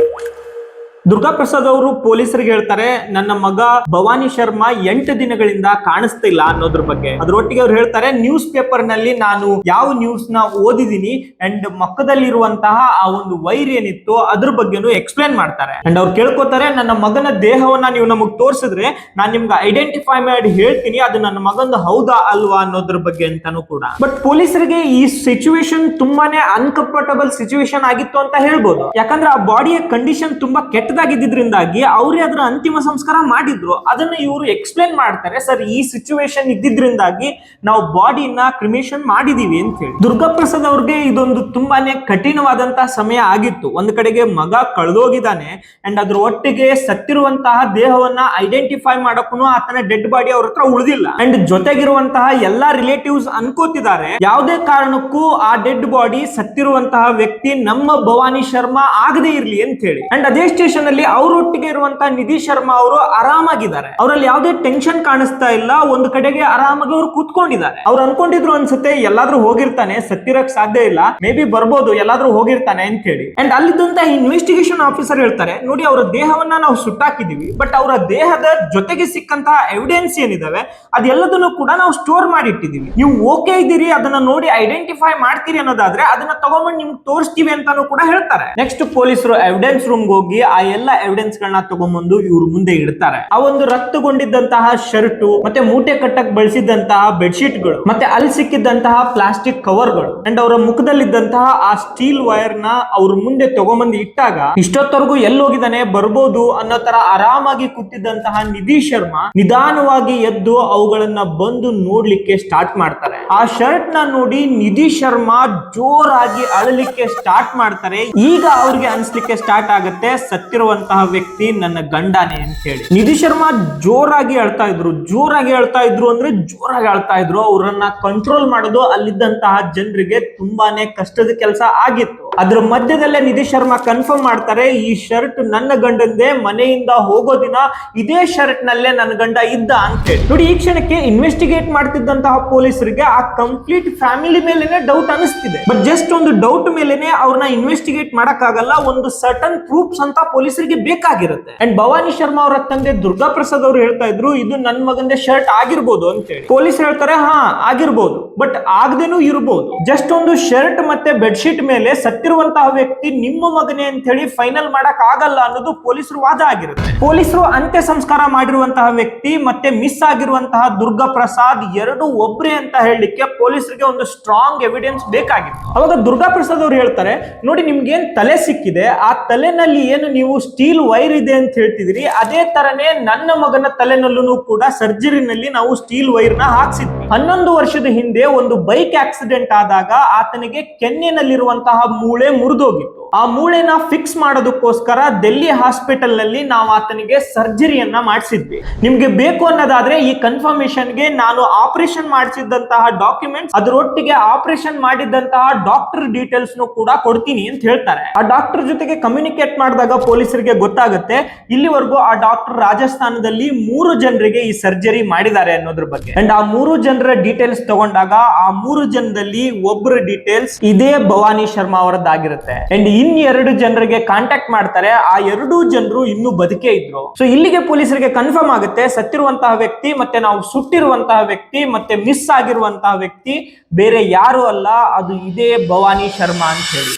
ದುರ್ಗಾ ಪ್ರಸಾದ್ ಅವರು ಪೊಲೀಸರಿಗೆ ಹೇಳ್ತಾರೆ, ನನ್ನ ಮಗ ಭವಾನಿ ಶರ್ಮಾ 8 ದಿನಗಳಿಂದ ಕಾಣಿಸ್ತಿಲ್ಲ ಅನ್ನೋದ್ರ ಬಗ್ಗೆ. ಅದರೊಟ್ಟಿಗೆ ಅವ್ರು ಹೇಳ್ತಾರೆ, ನ್ಯೂಸ್ ಪೇಪರ್ ನಲ್ಲಿ ನಾನು ಯಾವ ನ್ಯೂಸ್ ನ ಓದಿದೀನಿ ಅಂಡ್ ಮಕ್ಕದಲ್ಲಿರುವಂತಹ ಆ ಒಂದು ವೈರ್ ಏನಿತ್ತು ಅದ್ರ ಬಗ್ಗೆನೂ ಎಕ್ಸ್ಪ್ಲೇನ್ ಮಾಡ್ತಾರೆ. ಅಂಡ್ ಅವ್ರು ಕೇಳ್ಕೊತಾರೆ, ನನ್ನ ಮಗನ ದೇಹವನ್ನ ನೀವು ನಮಗ್ ತೋರಿಸಿದ್ರೆ ನಾನು ನಿಮ್ಗೆ ಐಡೆಂಟಿಫೈ ಮಾಡಿ ಹೇಳ್ತೀನಿ ಅದು ನನ್ನ ಮಗಂದು ಹೌದಾ ಅಲ್ವಾ ಅನ್ನೋದ್ರ ಬಗ್ಗೆ ಅಂತಾನು ಕೂಡ. ಬಟ್ ಪೊಲೀಸರಿಗೆ ಈ ಸಿಚುವೇಶನ್ ತುಂಬಾನೇ ಅನ್ಕಂಫರ್ಟಬಲ್ ಸಿಚುವೇಶನ್ ಆಗಿತ್ತು ಅಂತ ಹೇಳ್ಬೋದು. ಯಾಕಂದ್ರೆ ಆ ಬಾಡಿಯ ಕಂಡೀಷನ್ ತುಂಬಾ ಕೆಟ್ಟದಾಗಿದ್ದರಿಂದಾಗಿ ಅವ್ರೇ ಅದರ ಅಂತಿಮ ಸಂಸ್ಕಾರ ಮಾಡಿದ್ರು. ಅದನ್ನ ಇವರು ಎಕ್ಸ್ಪ್ಲೇನ್ ಮಾಡ್ತಾರೆ, ಸರ್ ಈ ಸಿಚುವೇಶನ್ ಇದ್ದಿದ್ರಿಂದಾಗಿ ನಾವು ಬಾಡಿನ ಕ್ರಿಮೇಷನ್ ಮಾಡಿದೀವಿ ಅಂತ ಹೇಳಿ. ದುರ್ಗಾ ಪ್ರಸಾದ್ ಅವ್ರಿಗೆ ಇದೊಂದು ತುಂಬಾನೇ ಕಠಿಣವಾದಂತಹ ಸಮಯ ಆಗಿತ್ತು. ಒಂದ್ ಕಡೆಗೆ ಮಗ ಕಳೆದೋಗಿದ್ದಾನೆ ಅಂಡ್ ಅದ್ರ ಒಟ್ಟಿಗೆ ಸತ್ತಿರುವಂತಹ ದೇಹವನ್ನ ಐಡೆಂಟಿಫೈ ಮಾಡಕ್ಕೂ ಆತನ ಡೆಡ್ ಬಾಡಿ ಅವ್ರ ಹತ್ರ ಉಳಿದಿಲ್ಲ. ಅಂಡ್ ಜೊತೆಗಿರುವಂತಹ ಎಲ್ಲಾ ರಿಲೇಟಿವ್ಸ್ ಅನ್ಕೋತಿದ್ದಾರೆ ಯಾವುದೇ ಕಾರಣಕ್ಕೂ ಆ ಡೆಡ್ ಬಾಡಿ ಸತ್ತಿರುವಂತಹ ವ್ಯಕ್ತಿ ನಮ್ಮ ಭವಾನಿ ಶರ್ಮಾ ಆಗದೆ ಇರ್ಲಿ ಅಂತ ಹೇಳಿ. ಅಂಡ್ ಅದೇ ಸ್ಟೇಷನ್ ಅಲ್ಲಿ ಅವರೊಟ್ಟಿಗೆ ಇರುವಂತಹ ನಿಧಿ ಶರ್ಮಾ ಅವರು ಆರಾಮಾಗಿದ್ದಾರೆ, ಅವರಲ್ಲಿ ಯಾವುದೇ ಟೆನ್ಷನ್ ಕಾಣಿಸ್ತಾ ಇಲ್ಲ. ಒಂದು ಕಡೆಗೆ ಆರಾಮಾಗಿ ಅವರು ಕೂತ್ಕೊಂಡಿದ್ದಾರೆ. ಅವ್ರು ಅನ್ಕೊಂಡಿದ್ರು ಅನ್ಸುತ್ತೆ ಎಲ್ಲಾದ್ರೂ ಹೋಗಿರ್ತಾನೆ, ಸತ್ತಿರಕ್ ಸಾಧ್ಯ ಇಲ್ಲ, ಮೇ ಬಿ ಬರ್ಬೋದು, ಎಲ್ಲಾದ್ರೂ ಹೋಗಿರ್ತಾನೆ ಅಂತ ಹೇಳಿ. ಅಂಡ್ ಅಲ್ಲಿದ್ದಂತ ಇನ್ವೆಸ್ಟಿಗೇಷನ್ ಆಫೀಸರ್ ಹೇಳ್ತಾರೆ, ನೋಡಿ ಅವರ ದೇಹವನ್ನ ನಾವು ಸುಟ್ಟಾಕಿದೀವಿ, ಬಟ್ ಅವರ ದೇಹದ ಜೊತೆಗೆ ಸಿಕ್ಕಂತಹ ಎವಿಡೆನ್ಸ್ ಏನಿದಾವೆ ಅದೆಲ್ಲದನ್ನು ಕೂಡ ನಾವು ಸ್ಟೋರ್ ಮಾಡಿ ಇಟ್ಟಿದೀವಿ. ನೀವು ಓಕೆ ಇದ್ದೀರಿ, ಅದನ್ನ ನೋಡಿ ಐಡೆಂಟಿಫೈ ಮಾಡ್ತೀರಿ ಅನ್ನೋದಾದ್ರೆ ಅದನ್ನ ತಗೊಂಡ್ಬಂದು ನಿಮ್ಗೆ ತೋರಿಸ್ತೀವಿ ಅಂತಾನು ಕೂಡ ಹೇಳ್ತಾರೆ. ನೆಕ್ಸ್ಟ್ ಪೊಲೀಸರು ಎವಿಡೆನ್ಸ್ ರೂಮ್ ಹೋಗಿ ಆ ಎಲ್ಲ ಎವಿಡೆನ್ಸ್ ಗಳನ್ನ ತಗೊಂಡ್ಬಂದು ಇವ್ರ ಮುಂದೆ ಇಡ್ತಾರೆ. ಆ ಒಂದು ರಕ್ತಗೊಂಡಿದ್ದಂತಹ ಶರ್ಟ್ ಮತ್ತೆ ಮೂಟೆ ಕಟ್ಟಕ್ ಬಳಸಿದಂತಹ ಬೆಡ್ಶೀಟ್ ಗಳು ಮತ್ತೆ ಅಲ್ಲಿ ಸಿಕ್ಕಿದ್ದಂತಹ ಪ್ಲಾಸ್ಟಿಕ್ ಕವರ್ ಗಳು ಅಂಡ್ ಅವರ ಮುಖದಲ್ಲಿದ್ದಂತಹ ಆ ಸ್ಟೀಲ್ ವೈರ್ ನ ಅವ್ರ ಮುಂದೆ ತಗೊಂಡ್ಬಂದು ಇಟ್ಟಾಗ ಇಷ್ಟೊತ್ತವರೆಗೂ ಎಲ್ಲಿ ಹೋಗಿದ್ದಾನೆ ಬರ್ಬೋದು ಅನ್ನೋ ತರ ಆರಾಮಾಗಿ ಕೂತಿದ್ದಂತಹ ನಿಧಿ ಶರ್ಮಾ ನಿಧಾನವಾಗಿ ಎದ್ದು ಅವುಗಳನ್ನ ಬಂದು ನೋಡ್ಲಿಕ್ಕೆ ಸ್ಟಾರ್ಟ್ ಮಾಡ್ತಾರೆ. ಆ ಶರ್ಟ್ ನ ನೋಡಿ ನಿಧಿ ಶರ್ಮಾ ಜೋರಾಗಿ ಅಳಲಿಕ್ಕೆ ಸ್ಟಾರ್ಟ್ ಮಾಡ್ತಾರೆ. ಈಗ ಅವ್ರಿಗೆ ಅನ್ಸ್ಲಿಕ್ಕೆ ಸ್ಟಾರ್ಟ್ ಆಗುತ್ತೆ ಸತ್ತಿರುವಂತಹ ವ್ಯಕ್ತಿ ನನ್ನ ಗಂಡನೇ ಅಂತ ಹೇಳಿ. ನಿಧಿ ಶರ್ಮಾ ಜೋರಾಗಿ ಅಳ್ತಾ ಇದ್ರು ಅಂದ್ರೆ ಜೋರಾಗಿ ಅಳ್ತಾ ಇದ್ರು. ಅವರನ್ನ ಕಂಟ್ರೋಲ್ ಮಾಡೋದು ಅಲ್ಲಿದ್ದಂತಹ ಜನರಿಗೆ ತುಂಬಾನೇ ಕಷ್ಟದ ಕೆಲಸ ಆಗಿತ್ತು. ಅದ್ರ ಮಧ್ಯದಲ್ಲೇ ನಿಧಿ ಶರ್ಮಾ ಕನ್ಫರ್ಮ್ ಮಾಡ್ತಾರೆ, ಈ ಶರ್ಟ್ ನನ್ನ ಗಂಡಂದೇ, ಮನೆಯಿಂದ ಹೋಗೋ ದಿನ ಇದೇ ಶರ್ಟ್ ನಲ್ಲೇ ನನ್ನ ಗಂಡ ಇದ್ದ ಅಂತ ಹೇಳಿ. ನೋಡಿ ಈ ಕ್ಷಣಕ್ಕೆ ಇನ್ವೆಸ್ಟಿಗೇಟ್ ಮಾಡ್ತಿದ್ದಂತಹ ಪೊಲೀಸರಿಗೆ ಆ ಕಂಪ್ಲೀಟ್ ಫ್ಯಾಮಿಲಿ ಮೇಲೆನೆ ಡೌಟ್ ಅನಿಸ್ತಿದೆ. ಬಟ್ ಜಸ್ಟ್ ಒಂದು ಡೌಟ್ ಮೇಲೆನೆ ಅವ್ರನ್ನ ಇನ್ವೆಸ್ಟಿಗೇಟ್ ಮಾಡಕ್ ಆಗಲ್ಲ, ಒಂದು ಸರ್ಟನ್ ಪ್ರೂಫ್ಸ್ ಅಂತ ಪೊಲೀಸರಿಗೆ ಬೇಕಾಗಿರುತ್ತೆ. ಅಂಡ್ ಭವಾನಿ ಶರ್ಮಾ ಅವರ ತಂದೆ ದುರ್ಗಾ ಪ್ರಸಾದ್ ಅವರು ಹೇಳ್ತಾ ಇದ್ರು, ಇದು ನನ್ನ ಮಗಂದೇ ಶರ್ಟ್ ಆಗಿರ್ಬೋದು ಅಂತ ಹೇಳಿ. ಪೊಲೀಸ್ ಹೇಳ್ತಾರೆ, ಹಾ ಆಗಿರ್ಬೋದು, ಬಟ್ ಆಗದೇನೂ ಇರಬಹುದು. ಜಸ್ಟ್ ಒಂದು ಶರ್ಟ್ ಮತ್ತೆ ಬೆಡ್ಶೀಟ್ ಮೇಲೆ ಸತ್ತಿರುವಂತಹ ವ್ಯಕ್ತಿ ನಿಮ್ಮ ಮಗನೇ ಅಂತ ಹೇಳಿ ಫೈನಲ್ ಮಾಡಕ್ ಆಗಲ್ಲ ಅನ್ನೋದು ಪೊಲೀಸರು ವಾದ ಆಗಿರುತ್ತೆ. ಪೊಲೀಸರು ಅಂತ್ಯ ಸಂಸ್ಕಾರ ಮಾಡಿರುವಂತಹ ವ್ಯಕ್ತಿ ಮತ್ತೆ ಮಿಸ್ ಆಗಿರುವಂತಹ ದುರ್ಗಾ ಪ್ರಸಾದ್ ಎರಡು ಒಬ್ರೇ ಅಂತ ಹೇಳಲಿಕ್ಕೆ ಪೊಲೀಸರಿಗೆ ಒಂದು ಸ್ಟ್ರಾಂಗ್ ಎವಿಡೆನ್ಸ್ ಬೇಕಾಗಿತ್ತು. ಅವಾಗ ದುರ್ಗಾ ಪ್ರಸಾದ್ ಅವರು ಹೇಳ್ತಾರೆ, ನೋಡಿ ನಿಮ್ಗೇನ್ ತಲೆ ಸಿಕ್ಕಿದೆ, ಆ ತಲೆನಲ್ಲಿ ಏನು ನೀವು ಸ್ಟೀಲ್ ವೈರ್ ಇದೆ ಅಂತ ಹೇಳ್ತಿದ್ರಿ, ಅದೇ ತರನೇ ನನ್ನ ಮಗನ ತಲೆನಲ್ಲೂ ಕೂಡ ಸರ್ಜರಿನಲ್ಲಿ ನಾವು ಸ್ಟೀಲ್ ವೈರ್ ನ ಹಾಕ್ಸಿದ್ವಿ. 11 ವರ್ಷದ ಹಿಂದೆ ಒಂದು ಬೈಕ್ ಆಕ್ಸಿಡೆಂಟ್ ಆದಾಗ ಆತನಿಗೆ ಕೆನ್ನೆನಲ್ಲಿರುವಂತಹ ಮೂಳೆ ಮುರಿದೋಗಿತ್ತು. ಆ ಮೂಳೆನ ಫಿಕ್ಸ್ ಮಾಡೋದಕ್ಕೋಸ್ಕರ ಡೆಲ್ಲಿ ಹಾಸ್ಪಿಟಲ್ ನಲ್ಲಿ ನಾವು ಆತನಿಗೆ ಸರ್ಜರಿಯನ್ನ ಮಾಡಿಸಿದ್ವಿ. ನಿಮ್ಗೆ ಬೇಕು ಅನ್ನೋದಾದ್ರೆ ಈ ಕನ್ಫರ್ಮೇಶನ್ಗೆ ನಾನು ಆಪರೇಷನ್ ಮಾಡಿಸಿದಂತಹ ಡಾಕ್ಯುಮೆಂಟ್ಸ್ ಅದರೊಟ್ಟಿಗೆ ಆಪರೇಷನ್ ಮಾಡಿದಂತಹ ಡಾಕ್ಟರ್ ಡೀಟೇಲ್ಸ್ ಕೂಡ ಕೊಡ್ತೀನಿ ಅಂತ ಹೇಳ್ತಾರೆ. ಆ ಡಾಕ್ಟರ್ ಜೊತೆಗೆ ಕಮ್ಯುನಿಕೇಟ್ ಮಾಡಿದಾಗ ಪೊಲೀಸರಿಗೆ ಗೊತ್ತಾಗುತ್ತೆ ಇಲ್ಲಿವರೆಗೂ ಆ ಡಾಕ್ಟರ್ ರಾಜಸ್ಥಾನದಲ್ಲಿ 3 ಜನರಿಗೆ ಈ ಸರ್ಜರಿ ಮಾಡಿದ್ದಾರೆ ಅನ್ನೋದ್ರ ಬಗ್ಗೆ. ಅಂಡ್ ಆ 3 ಜನರ ಡೀಟೇಲ್ಸ್ ತಗೊಂಡಾಗ ಆ 3 ಜನದಲ್ಲಿ ಒಬ್ಬರ ಡೀಟೇಲ್ಸ್ ಇದೇ ಭವಾನಿ ಶರ್ಮಾ ಅವರದ್ದಾಗಿರುತ್ತೆ. ಅಂಡ್ ಇನ್ 2 ಜನರಿಗೆ ಕಾಂಟ್ಯಾಕ್ಟ್ ಮಾಡ್ತಾರೆ, ಆ 2 ಜನರು ಇನ್ನೂ ಬದುಕೇ ಇದ್ರು. ಸೊ ಇಲ್ಲಿಗೆ ಪೊಲೀಸರಿಗೆ ಕನ್ಫರ್ಮ್ ಆಗುತ್ತೆ ಸತ್ತಿರುವಂತಹ ವ್ಯಕ್ತಿ ಮತ್ತೆ ನಾವು ಸುಟ್ಟಿರುವಂತಹ ವ್ಯಕ್ತಿ ಮತ್ತೆ ಮಿಸ್ ಆಗಿರುವಂತಹ ವ್ಯಕ್ತಿ ಬೇರೆ ಯಾರು ಅಲ್ಲ, ಅದು ಇದೇ ಭವಾನಿ ಶರ್ಮಾ ಅಂತ ಹೇಳಿ.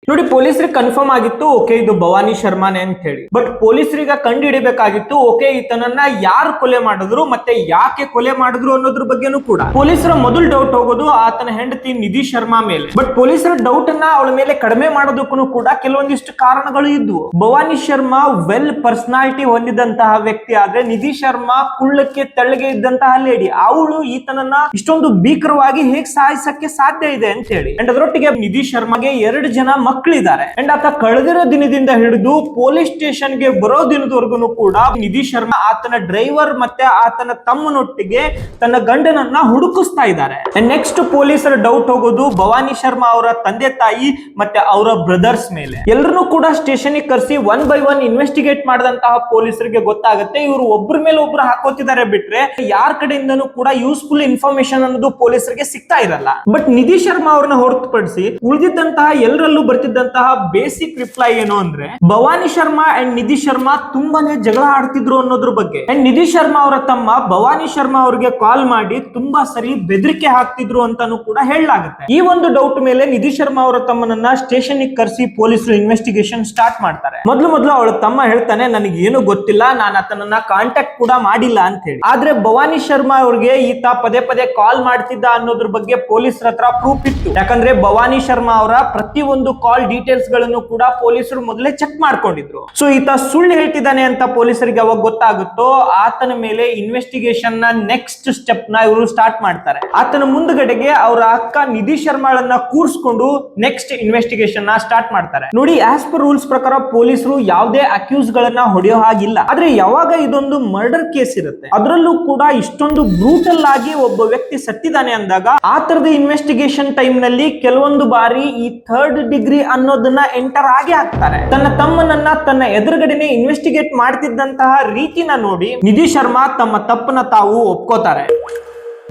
ನೋಡಿ ಪೊಲೀಸರಿಗೆ ಕನ್ಫರ್ಮ್ ಆಗಿತ್ತು, ಓಕೆ ಇದು ಭವಾನಿ ಶರ್ಮಾನೆ ಅಂತ ಹೇಳಿ. ಬಟ್ ಪೊಲೀಸರಿಗೆ ಕಂಡು ಹಿಡಿಬೇಕಾಗಿತ್ತು, ಓಕೆ ಈತನನ್ನ ಯಾರು ಕೊಲೆ ಮಾಡಿದ್ರು ಮತ್ತೆ ಯಾಕೆ ಕೊಲೆ ಮಾಡಿದ್ರು ಅನ್ನೋದ್ರ ಬಗ್ಗೆನೂ ಕೂಡ. ಪೊಲೀಸರ ಮೊದಲು ಡೌಟ್ ಹೋಗೋದು ಆತನ ಹೆಂಡತಿ ನಿಧಿ ಶರ್ಮಾ ಮೇಲೆ. ಬಟ್ ಪೊಲೀಸರ ಡೌಟ್ ಅನ್ನ ಅವಳ ಮೇಲೆ ಕಡಿಮೆ ಮಾಡೋದಕ್ಕೂ ಕೂಡ ಕೆಲವೊಂದಿಷ್ಟು ಕಾರಣಗಳು ಇದ್ವು. ಭವಾನಿ ಶರ್ಮಾ ವೆಲ್ ಪರ್ಸನಾಲಿಟಿ ಹೊಂದಿದಂತಹ ವ್ಯಕ್ತಿ ಆದ್ರೆ ನಿಧಿ ಶರ್ಮಾ ಕುಳ್ಳಕ್ಕೆ ತೆಳ್ಳಗೆ ಇದ್ದಂತಹ ಲೇಡಿ, ಅವಳು ಈತನನ್ನ ಇಷ್ಟೊಂದು ಭೀಕರವಾಗಿ ಹೇಗೆ ಸಾಯಿಸಕ್ಕೆ ಸಾಧ್ಯ ಇದೆ ಅಂತ ಹೇಳಿ. ಅಂಡ್ ಅದರೊಟ್ಟಿಗೆ ನಿಧಿ ಶರ್ಮಾಗೆ 2 ಜನ ಮಕ್ಕಳಿದ್ದಾರೆ. ಅಂಡ್ ಆತ ಕಳೆದಿರೋ ದಿನದಿಂದ ಹಿಡಿದು ಪೊಲೀಸ್ ಸ್ಟೇಷನ್ ಗೆ ಬರೋ ದಿನದವರೆಗೂ ಕೂಡ ನಿಧಿ ಶರ್ಮಾ ಆತನ ಡ್ರೈವರ್ ಮತ್ತೆ ಆತನ ತಮ್ಮನೊಟ್ಟಿಗೆ ತನ್ನ ಗಂಡನನ್ನ ಹುಡುಕಿಸ್ತಾ ಇದ್ದಾರೆ. ನೆಕ್ಸ್ಟ್ ಪೊಲೀಸರ ಡೌಟ್ ಹೋಗೋದು ಭವಾನಿ ಶರ್ಮಾ ಅವರ ತಂದೆ ತಾಯಿ ಮತ್ತೆ ಅವರ ಬ್ರದರ್ಸ್ ಮೇಲೆ. ಎಲ್ಲರನ್ನೂ ಕೂಡ ಸ್ಟೇಷನ್ ಕರೆಸಿ ಒನ್ ಬೈ ಒನ್ ಇನ್ವೆಸ್ಟಿಗೇಟ್ ಮಾಡಿದಂತಹ ಪೊಲೀಸರಿಗೆ ಗೊತ್ತಾಗುತ್ತೆ ಇವರು ಒಬ್ಬರ ಮೇಲೆ ಒಬ್ರು ಹಾಕೋತಿದ್ದಾರೆ ಬಿಟ್ರೆ ಯಾರ ಕಡೆಯಿಂದನೂ ಕೂಡ ಯೂಸ್ಫುಲ್ ಇನ್ಫಾರ್ಮೇಶನ್ ಅನ್ನೋದು ಪೊಲೀಸರಿಗೆ ಸಿಗ್ತಾ ಇರಲ್ಲ. ಬಟ್ ನಿಧಿ ಶರ್ಮಾ ಅವ್ರನ್ನ ಹೊರತುಪಡಿಸಿ ಉಳಿದಿದ್ದಂತಹ ಎಲ್ಲರಲ್ಲೂ ಬರ್ತಿದ್ದಂತಹ ಬೇಸಿಕ್ ರಿಪ್ಲೈ ಏನು ಅಂದ್ರೆ ಭವಾನಿ ಶರ್ಮಾ ಅಂಡ್ ನಿಧಿ ಶರ್ಮಾ ತುಂಬಾನೇ ಜಗಳ ಆಡ್ತಿದ್ರು ಅನ್ನೋದ್ರ ಬಗ್ಗೆ. ಅಂಡ್ ನಿಧಿ ಶರ್ಮಾ ಅವರ ತಮ್ಮ ಭವಾನಿ ಶರ್ಮಾ ಅವರಿಗೆ ಕಾಲ್ ಮಾಡಿ ತುಂಬಾ ಸರಿ ಬೆದರಿಕೆ ಹಾಕ್ತಿದ್ರು ಅಂತಾನು ಕೂಡ ಹೇಳಲಾಗುತ್ತೆ. ಈ ಒಂದು ಡೌಟ್ ಮೇಲೆ ನಿಧಿ ಶರ್ಮಾ ಅವರ ತಮ್ಮನನ್ನ ಸ್ಟೇಷನ್ ಕರೆಸಿ ಪೊಲೀಸರು ಇನ್ವೆಸ್ಟಿಗೇಷನ್ ಸ್ಟಾರ್ಟ್ ಮಾಡ್ತಾರೆ. ಮೊದಲು ಅವಳ ತಮ್ಮ ಹೇಳ್ತಾನೆ ನನಗೆ ಏನು ಗೊತ್ತಿಲ್ಲ, ನಾನು ಆತನನ್ನ ಕಾಂಟ್ಯಾಕ್ಟ್ ಕೂಡ ಮಾಡಿಲ್ಲ ಅಂತ ಹೇಳಿ. ಆದ್ರೆ ಭವಾನಿ ಶರ್ಮಾ ಅವ್ರಿಗೆ ಈತ ಪದೇ ಪದೇ ಕಾಲ್ ಮಾಡ್ತಿದ್ದ ಅನ್ನೋದ್ರ ಬಗ್ಗೆ ಪೊಲೀಸರ ಹತ್ರ ಪ್ರೂಫ್ ಇತ್ತು. ಯಾಕಂದ್ರೆ ಭವಾನಿ ಶರ್ಮಾ ಅವರ ಪ್ರತಿ ಒಂದು ಕಾಲ್ ಡೀಟೇಲ್ಸ್ ಗಳನ್ನು ಕೂಡ ಪೊಲೀಸರು ಮೊದಲೇ ಚೆಕ್ ಮಾಡ್ಕೊಂಡಿದ್ರು. ಸೊ ಈತ ಸುಳ್ಳು ಹೇಳ್ತಿದ್ದಾನೆ ಅಂತ ಪೊಲೀಸರಿಗೆ ಅವಾಗ ಗೊತ್ತಾಗುತ್ತೋ ಆತನ ಮೇಲೆ ಇನ್ವೆಸ್ಟಿಗೇಷನ್ ನ ನೆಕ್ಸ್ಟ್ ಸ್ಟೆಪ್ ನ ಇವರು ಸ್ಟಾರ್ಟ್ ಮಾಡ್ತಾರೆ. ಆತನ ಮುಂದ್ಗಡೆಗೆ ಅವರ ಅಕ್ಕ ನಿಧಿ ಶರ್ಮಾಳನ್ನ ಕೂರಿಸ್ಕೊಂಡು ನೆಕ್ಸ್ಟ್ ಇನ್ವೆಸ್ಟಿಗೇಷನ್ ನ ಸ್ಟಾರ್ಟ್ ಮಾಡ್ತಾರೆ. ನೋಡಿ, ಆಸ್ ಪರ್ ರೂಲ್ಸ್ ಪ್ರಕಾರ ಪೊಲೀಸರು ಯಾವುದೇ ಅಕ್ಯೂಸ್ ಗಳನ್ನ ಹೊಡೆಯೋ ಹಾಗಿಲ್ಲ. ಆದ್ರೆ ಯಾವಾಗ ಇದೊಂದು ಮರ್ಡರ್ ಕೇಸ್ ಇರುತ್ತೆ, ಅದರಲ್ಲೂ ಕೂಡ ಇಷ್ಟೊಂದು ಬ್ರೂಟಲ್ ಆಗಿ ಒಬ್ಬ ವ್ಯಕ್ತಿ ಸತ್ತಿದ್ದಾನೆ ಅಂದಾಗ ಆ ತರದ ಇನ್ವೆಸ್ಟಿಗೇಷನ್ ಟೈಮ್ ನಲ್ಲಿ ಕೆಲವೊಂದು ಬಾರಿ ಈ ಥರ್ಡ್ ಡಿಗ್ರಿ ಅನ್ನೋದನ್ನ ಎಂಟರ್ ಆಗಿ ಹಾಕ್ತಾರೆ. ತನ್ನ ತಮ್ಮನನ್ನ ತನ್ನ ಎದುರುಗಡೆನೆ ಇನ್ವೆಸ್ಟಿಗೇಟ್ ಮಾಡ್ತಿದ್ದಂತಹ ರೀತಿನ ನೋಡಿ ನಿಧಿ ಶರ್ಮಾ ತಮ್ಮ ತಪ್ಪನ್ನ ತಾವು ಒಪ್ಕೋತಾರೆ.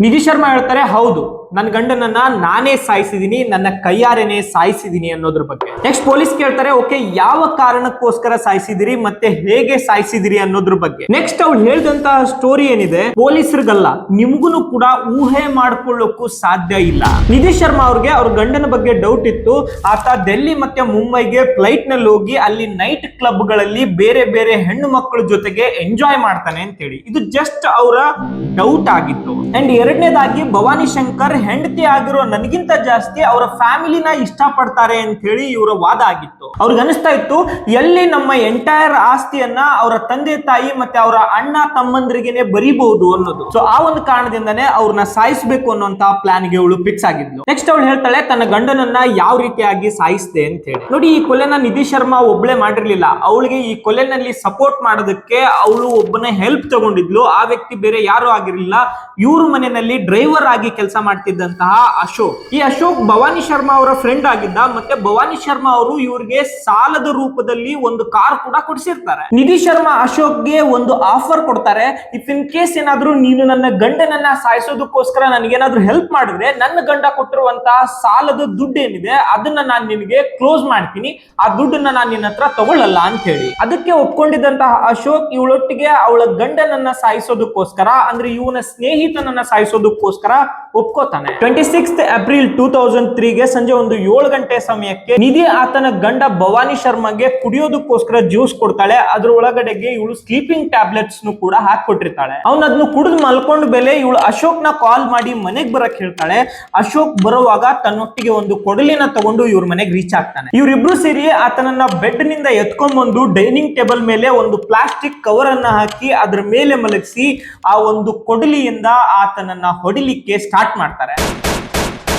ನಿಧಿ ಶರ್ಮಾ ಹೇಳ್ತಾರೆ, ಹೌದು ನನ್ನ ಗಂಡನನ್ನ ನಾನೇ ಸಾಯಿಸಿದೀನಿ, ನನ್ನ ಕೈಯಾರೇನೆ ಸಾಯಿಸಿದೀನಿ ಅನ್ನೋದ್ರ ಬಗ್ಗೆ. ನೆಕ್ಸ್ಟ್ ಪೊಲೀಸ್ ಕೇಳ್ತಾರೆ, ಓಕೆ ಯಾವ ಕಾರಣಕ್ಕೋಸ್ಕರ ಸಾಯಿಸಿದಿರಿ ಮತ್ತೆ ಹೇಗೆ ಸಾಯಿಸಿದಿರಿ ಅನ್ನೋದ್ರ ಬಗ್ಗೆ. ನೆಕ್ಸ್ಟ್ ಅವ್ಳು ಹೇಳಿದಂತಹ ಸ್ಟೋರಿ ಏನಿದೆ ಪೊಲೀಸರಿಗಲ್ಲ ನಿಮ್ಗೂ ಕೂಡ ಊಹೆ ಮಾಡ್ಕೊಳ್ಳೋಕ್ಕೂ ಸಾಧ್ಯ ಇಲ್ಲ. ನಿಧಿ ಶರ್ಮಾ ಅವ್ರಿಗೆ ಅವ್ರ ಗಂಡನ ಬಗ್ಗೆ ಡೌಟ್ ಇತ್ತು. ಆತ ಡೆಲ್ಲಿ ಮತ್ತೆ ಮುಂಬೈಗೆ ಫ್ಲೈಟ್ ನಲ್ಲಿ ಹೋಗಿ ಅಲ್ಲಿ ನೈಟ್ ಕ್ಲಬ್ ಗಳಲ್ಲಿ ಬೇರೆ ಬೇರೆ ಹೆಣ್ಣು ಮಕ್ಕಳ ಜೊತೆಗೆ ಎಂಜಾಯ್ ಮಾಡ್ತಾನೆ ಅಂತ ಹೇಳಿ. ಇದು ಜಸ್ಟ್ ಅವರ ಡೌಟ್ ಆಗಿತ್ತು. ಅಂಡ್ ಎರಡನೇದಾಗಿ ಭವಾನಿ ಶಂಕರ್ ಹೆಂಡತಿ ಆಗಿರೋ ನನಗಿಂತ ಜಾಸ್ತಿ ಅವರ ಫ್ಯಾಮಿಲಿನ ಇಷ್ಟ ಪಡ್ತಾರೆ ಅಂತ ಹೇಳಿ ಇವರ ವಾದ ಆಗಿತ್ತು. ಅವ್ರಿಗೆ ಅನಿಸ್ತಾ ಇತ್ತು ಎಲ್ಲಿ ನಮ್ಮ ಎಂಟೈರ್ ಆಸ್ತಿಯನ್ನ ಅವರ ತಂದೆ ತಾಯಿ ಮತ್ತೆ ಅವರ ಅಣ್ಣ ತಮ್ಮಂದ್ರಿಗೆನೆ ಬರೀಬಹುದು ಅನ್ನೋದು. ಸೊ ಆ ಒಂದು ಕಾರಣದಿಂದನೇ ಅವ್ರನ್ನ ಸಾಯಿಸಬೇಕು ಅನ್ನುವಂತ ಪ್ಲಾನ್ ಗೆ ಅವಳು ಫಿಕ್ಸ್ ಆಗಿದ್ಲು. ನೆಕ್ಸ್ಟ್ ಅವಳು ಹೇಳ್ತಾಳೆ ತನ್ನ ಗಂಡನನ್ನ ಯಾವ ರೀತಿಯಾಗಿ ಸಾಯಿಸಿದೆ ಅಂತ ಹೇಳಿ. ನೋಡಿ, ಈ ಕೊಲೆನ ನಿಧಿ ಶರ್ಮಾ ಒಬ್ಳೆ ಮಾಡಿರ್ಲಿಲ್ಲ. ಅವಳಿಗೆ ಈ ಕೊಲೆನಲ್ಲಿ ಸಪೋರ್ಟ್ ಮಾಡೋದಕ್ಕೆ ಅವಳು ಒಬ್ಬನೇ ಹೆಲ್ಪ್ ತಗೊಂಡಿದ್ಲು. ಆ ವ್ಯಕ್ತಿ ಬೇರೆ ಯಾರು ಆಗಿರ್ಲಿಲ್ಲ, ಇವ್ರ ಮನೆಯಲ್ಲಿ ಡ್ರೈವರ್ ಆಗಿ ಕೆಲಸ ಮಾಡ್ತಿದ್ದಂತಹ ಅಶೋಕ್. ಈ ಅಶೋಕ್ ಭವಾನಿ ಶರ್ಮಾ ಅವರ ಫ್ರೆಂಡ್ ಆಗಿದ್ದ. ಮತ್ತೆ ಭವಾನಿ ಶರ್ಮಾ ಅವರು ಇವ್ರಿಗೆ ಸಾಲದ ರೂಪದಲ್ಲಿ ಒಂದು ಕಾರ್ ಕೂಡ ಕೊಡಿಸಿರ್ತಾರೆ. ನಿಧಿ ಶರ್ಮಾ ಅಶೋಕ್ಗೆ ಒಂದು ಆಫರ್ ಕೊಡ್ತಾರೆ, ಇಫ್ ಇನ್ ಕೇಸ್ ಏನಾದ್ರೂ ನೀನು ನನ್ನ ಗಂಡನನ್ನ ಸಾಯಿಸೋದಕ್ಕೋಸ್ಕರ ನನಗೇನಾದ್ರೂ ಹೆಲ್ಪ್ ಮಾಡಿದ್ರೆ ನನ್ನ ಗಂಡ ಕೊಟ್ಟಿರುವಂತಹ ಸಾಲದ ದುಡ್ಡು ಏನಿದೆ ಅದನ್ನ ನಾನು ನಿನಗೆ ಕ್ಲೋಸ್ ಮಾಡ್ತೀನಿ, ಆ ದುಡ್ಡನ್ನ ನಾನು ನಿನ್ನ ಹತ್ರ ತಗೊಳ್ಳಲ್ಲ ಅಂತ ಹೇಳಿ. ಅದಕ್ಕೆ ಒಪ್ಕೊಂಡಿದ್ದಂತಹ ಅಶೋಕ್ ಇವಳೊಟ್ಟಿಗೆ ಅವಳ ಗಂಡನನ್ನ ಸಾಯಿಸೋದಕ್ಕೋಸ್ಕರ ಅಂದ್ರೆ ಇವನ ಸ್ನೇಹಿತನನ್ನ ಸಾಯಿಸೋದಕ್ಕೋಸ್ಕರ ಒಪ್ಕೋತಾನೆ. 26 ಏಪ್ರಿಲ್ 2003 ಗೆ ಸಂಜೆ ಒಂದು 7 ಗಂಟೆ ಸಮಯಕ್ಕೆ ನಿಧಿ ಆತನ ಗಂಡ ಭವಾನಿ ಶರ್ಮಾಗೆ ಕುಡಿಯೋದಕ್ಕೋಸ್ಕರ ಜ್ಯೂಸ್ ಕೊಡ್ತಾಳೆ. ಅದ್ರ ಒಳಗಡೆಗೆ ಇವಳು ಸ್ಲೀಪಿಂಗ್ ಟ್ಯಾಬ್ಲೆಟ್ಸ್ ಕೂಡ ಹಾಕೊಟ್ಟಿರ್ತಾಳೆ. ಅವನು ಅದನ್ನು ಕುಡಿದು ಮಲ್ಕೊಂಡ ಬೆಲೆ ಇವಳು ಅಶೋಕ್ ನ ಕಾಲ್ ಮಾಡಿ ಮನೆಗೆ ಬರಕ್ ಹೇಳ್ತಾಳೆ. ಅಶೋಕ್ ಬರುವಾಗ ತನ್ನೊಟ್ಟಿಗೆ ಒಂದು ಕೊಡಲಿನ ತಗೊಂಡು ಇವ್ರ ಮನೆಗೆ ರೀಚ್ ಆಗ್ತಾನೆ. ಇವರಿಬ್ರು ಸೇರಿ ಆತನನ್ನ ಬೆಡ್ ನಿಂದ ಎತ್ಕೊಂಡ್ ಬಂದು ಡೈನಿಂಗ್ ಟೇಬಲ್ ಮೇಲೆ ಒಂದು ಪ್ಲಾಸ್ಟಿಕ್ ಕವರ್ ಅನ್ನ ಹಾಕಿ ಅದ್ರ ಮೇಲೆ ಮಲಗಿಸಿ ಆ ಒಂದು ಕೊಡಲಿಯಿಂದ ಆತನನ್ನ ಹೊಡಿಲಿಕ್ಕೆ ಸ್ಟಾರ್ಟ್ ಮಾಡ್ತಾರೆ.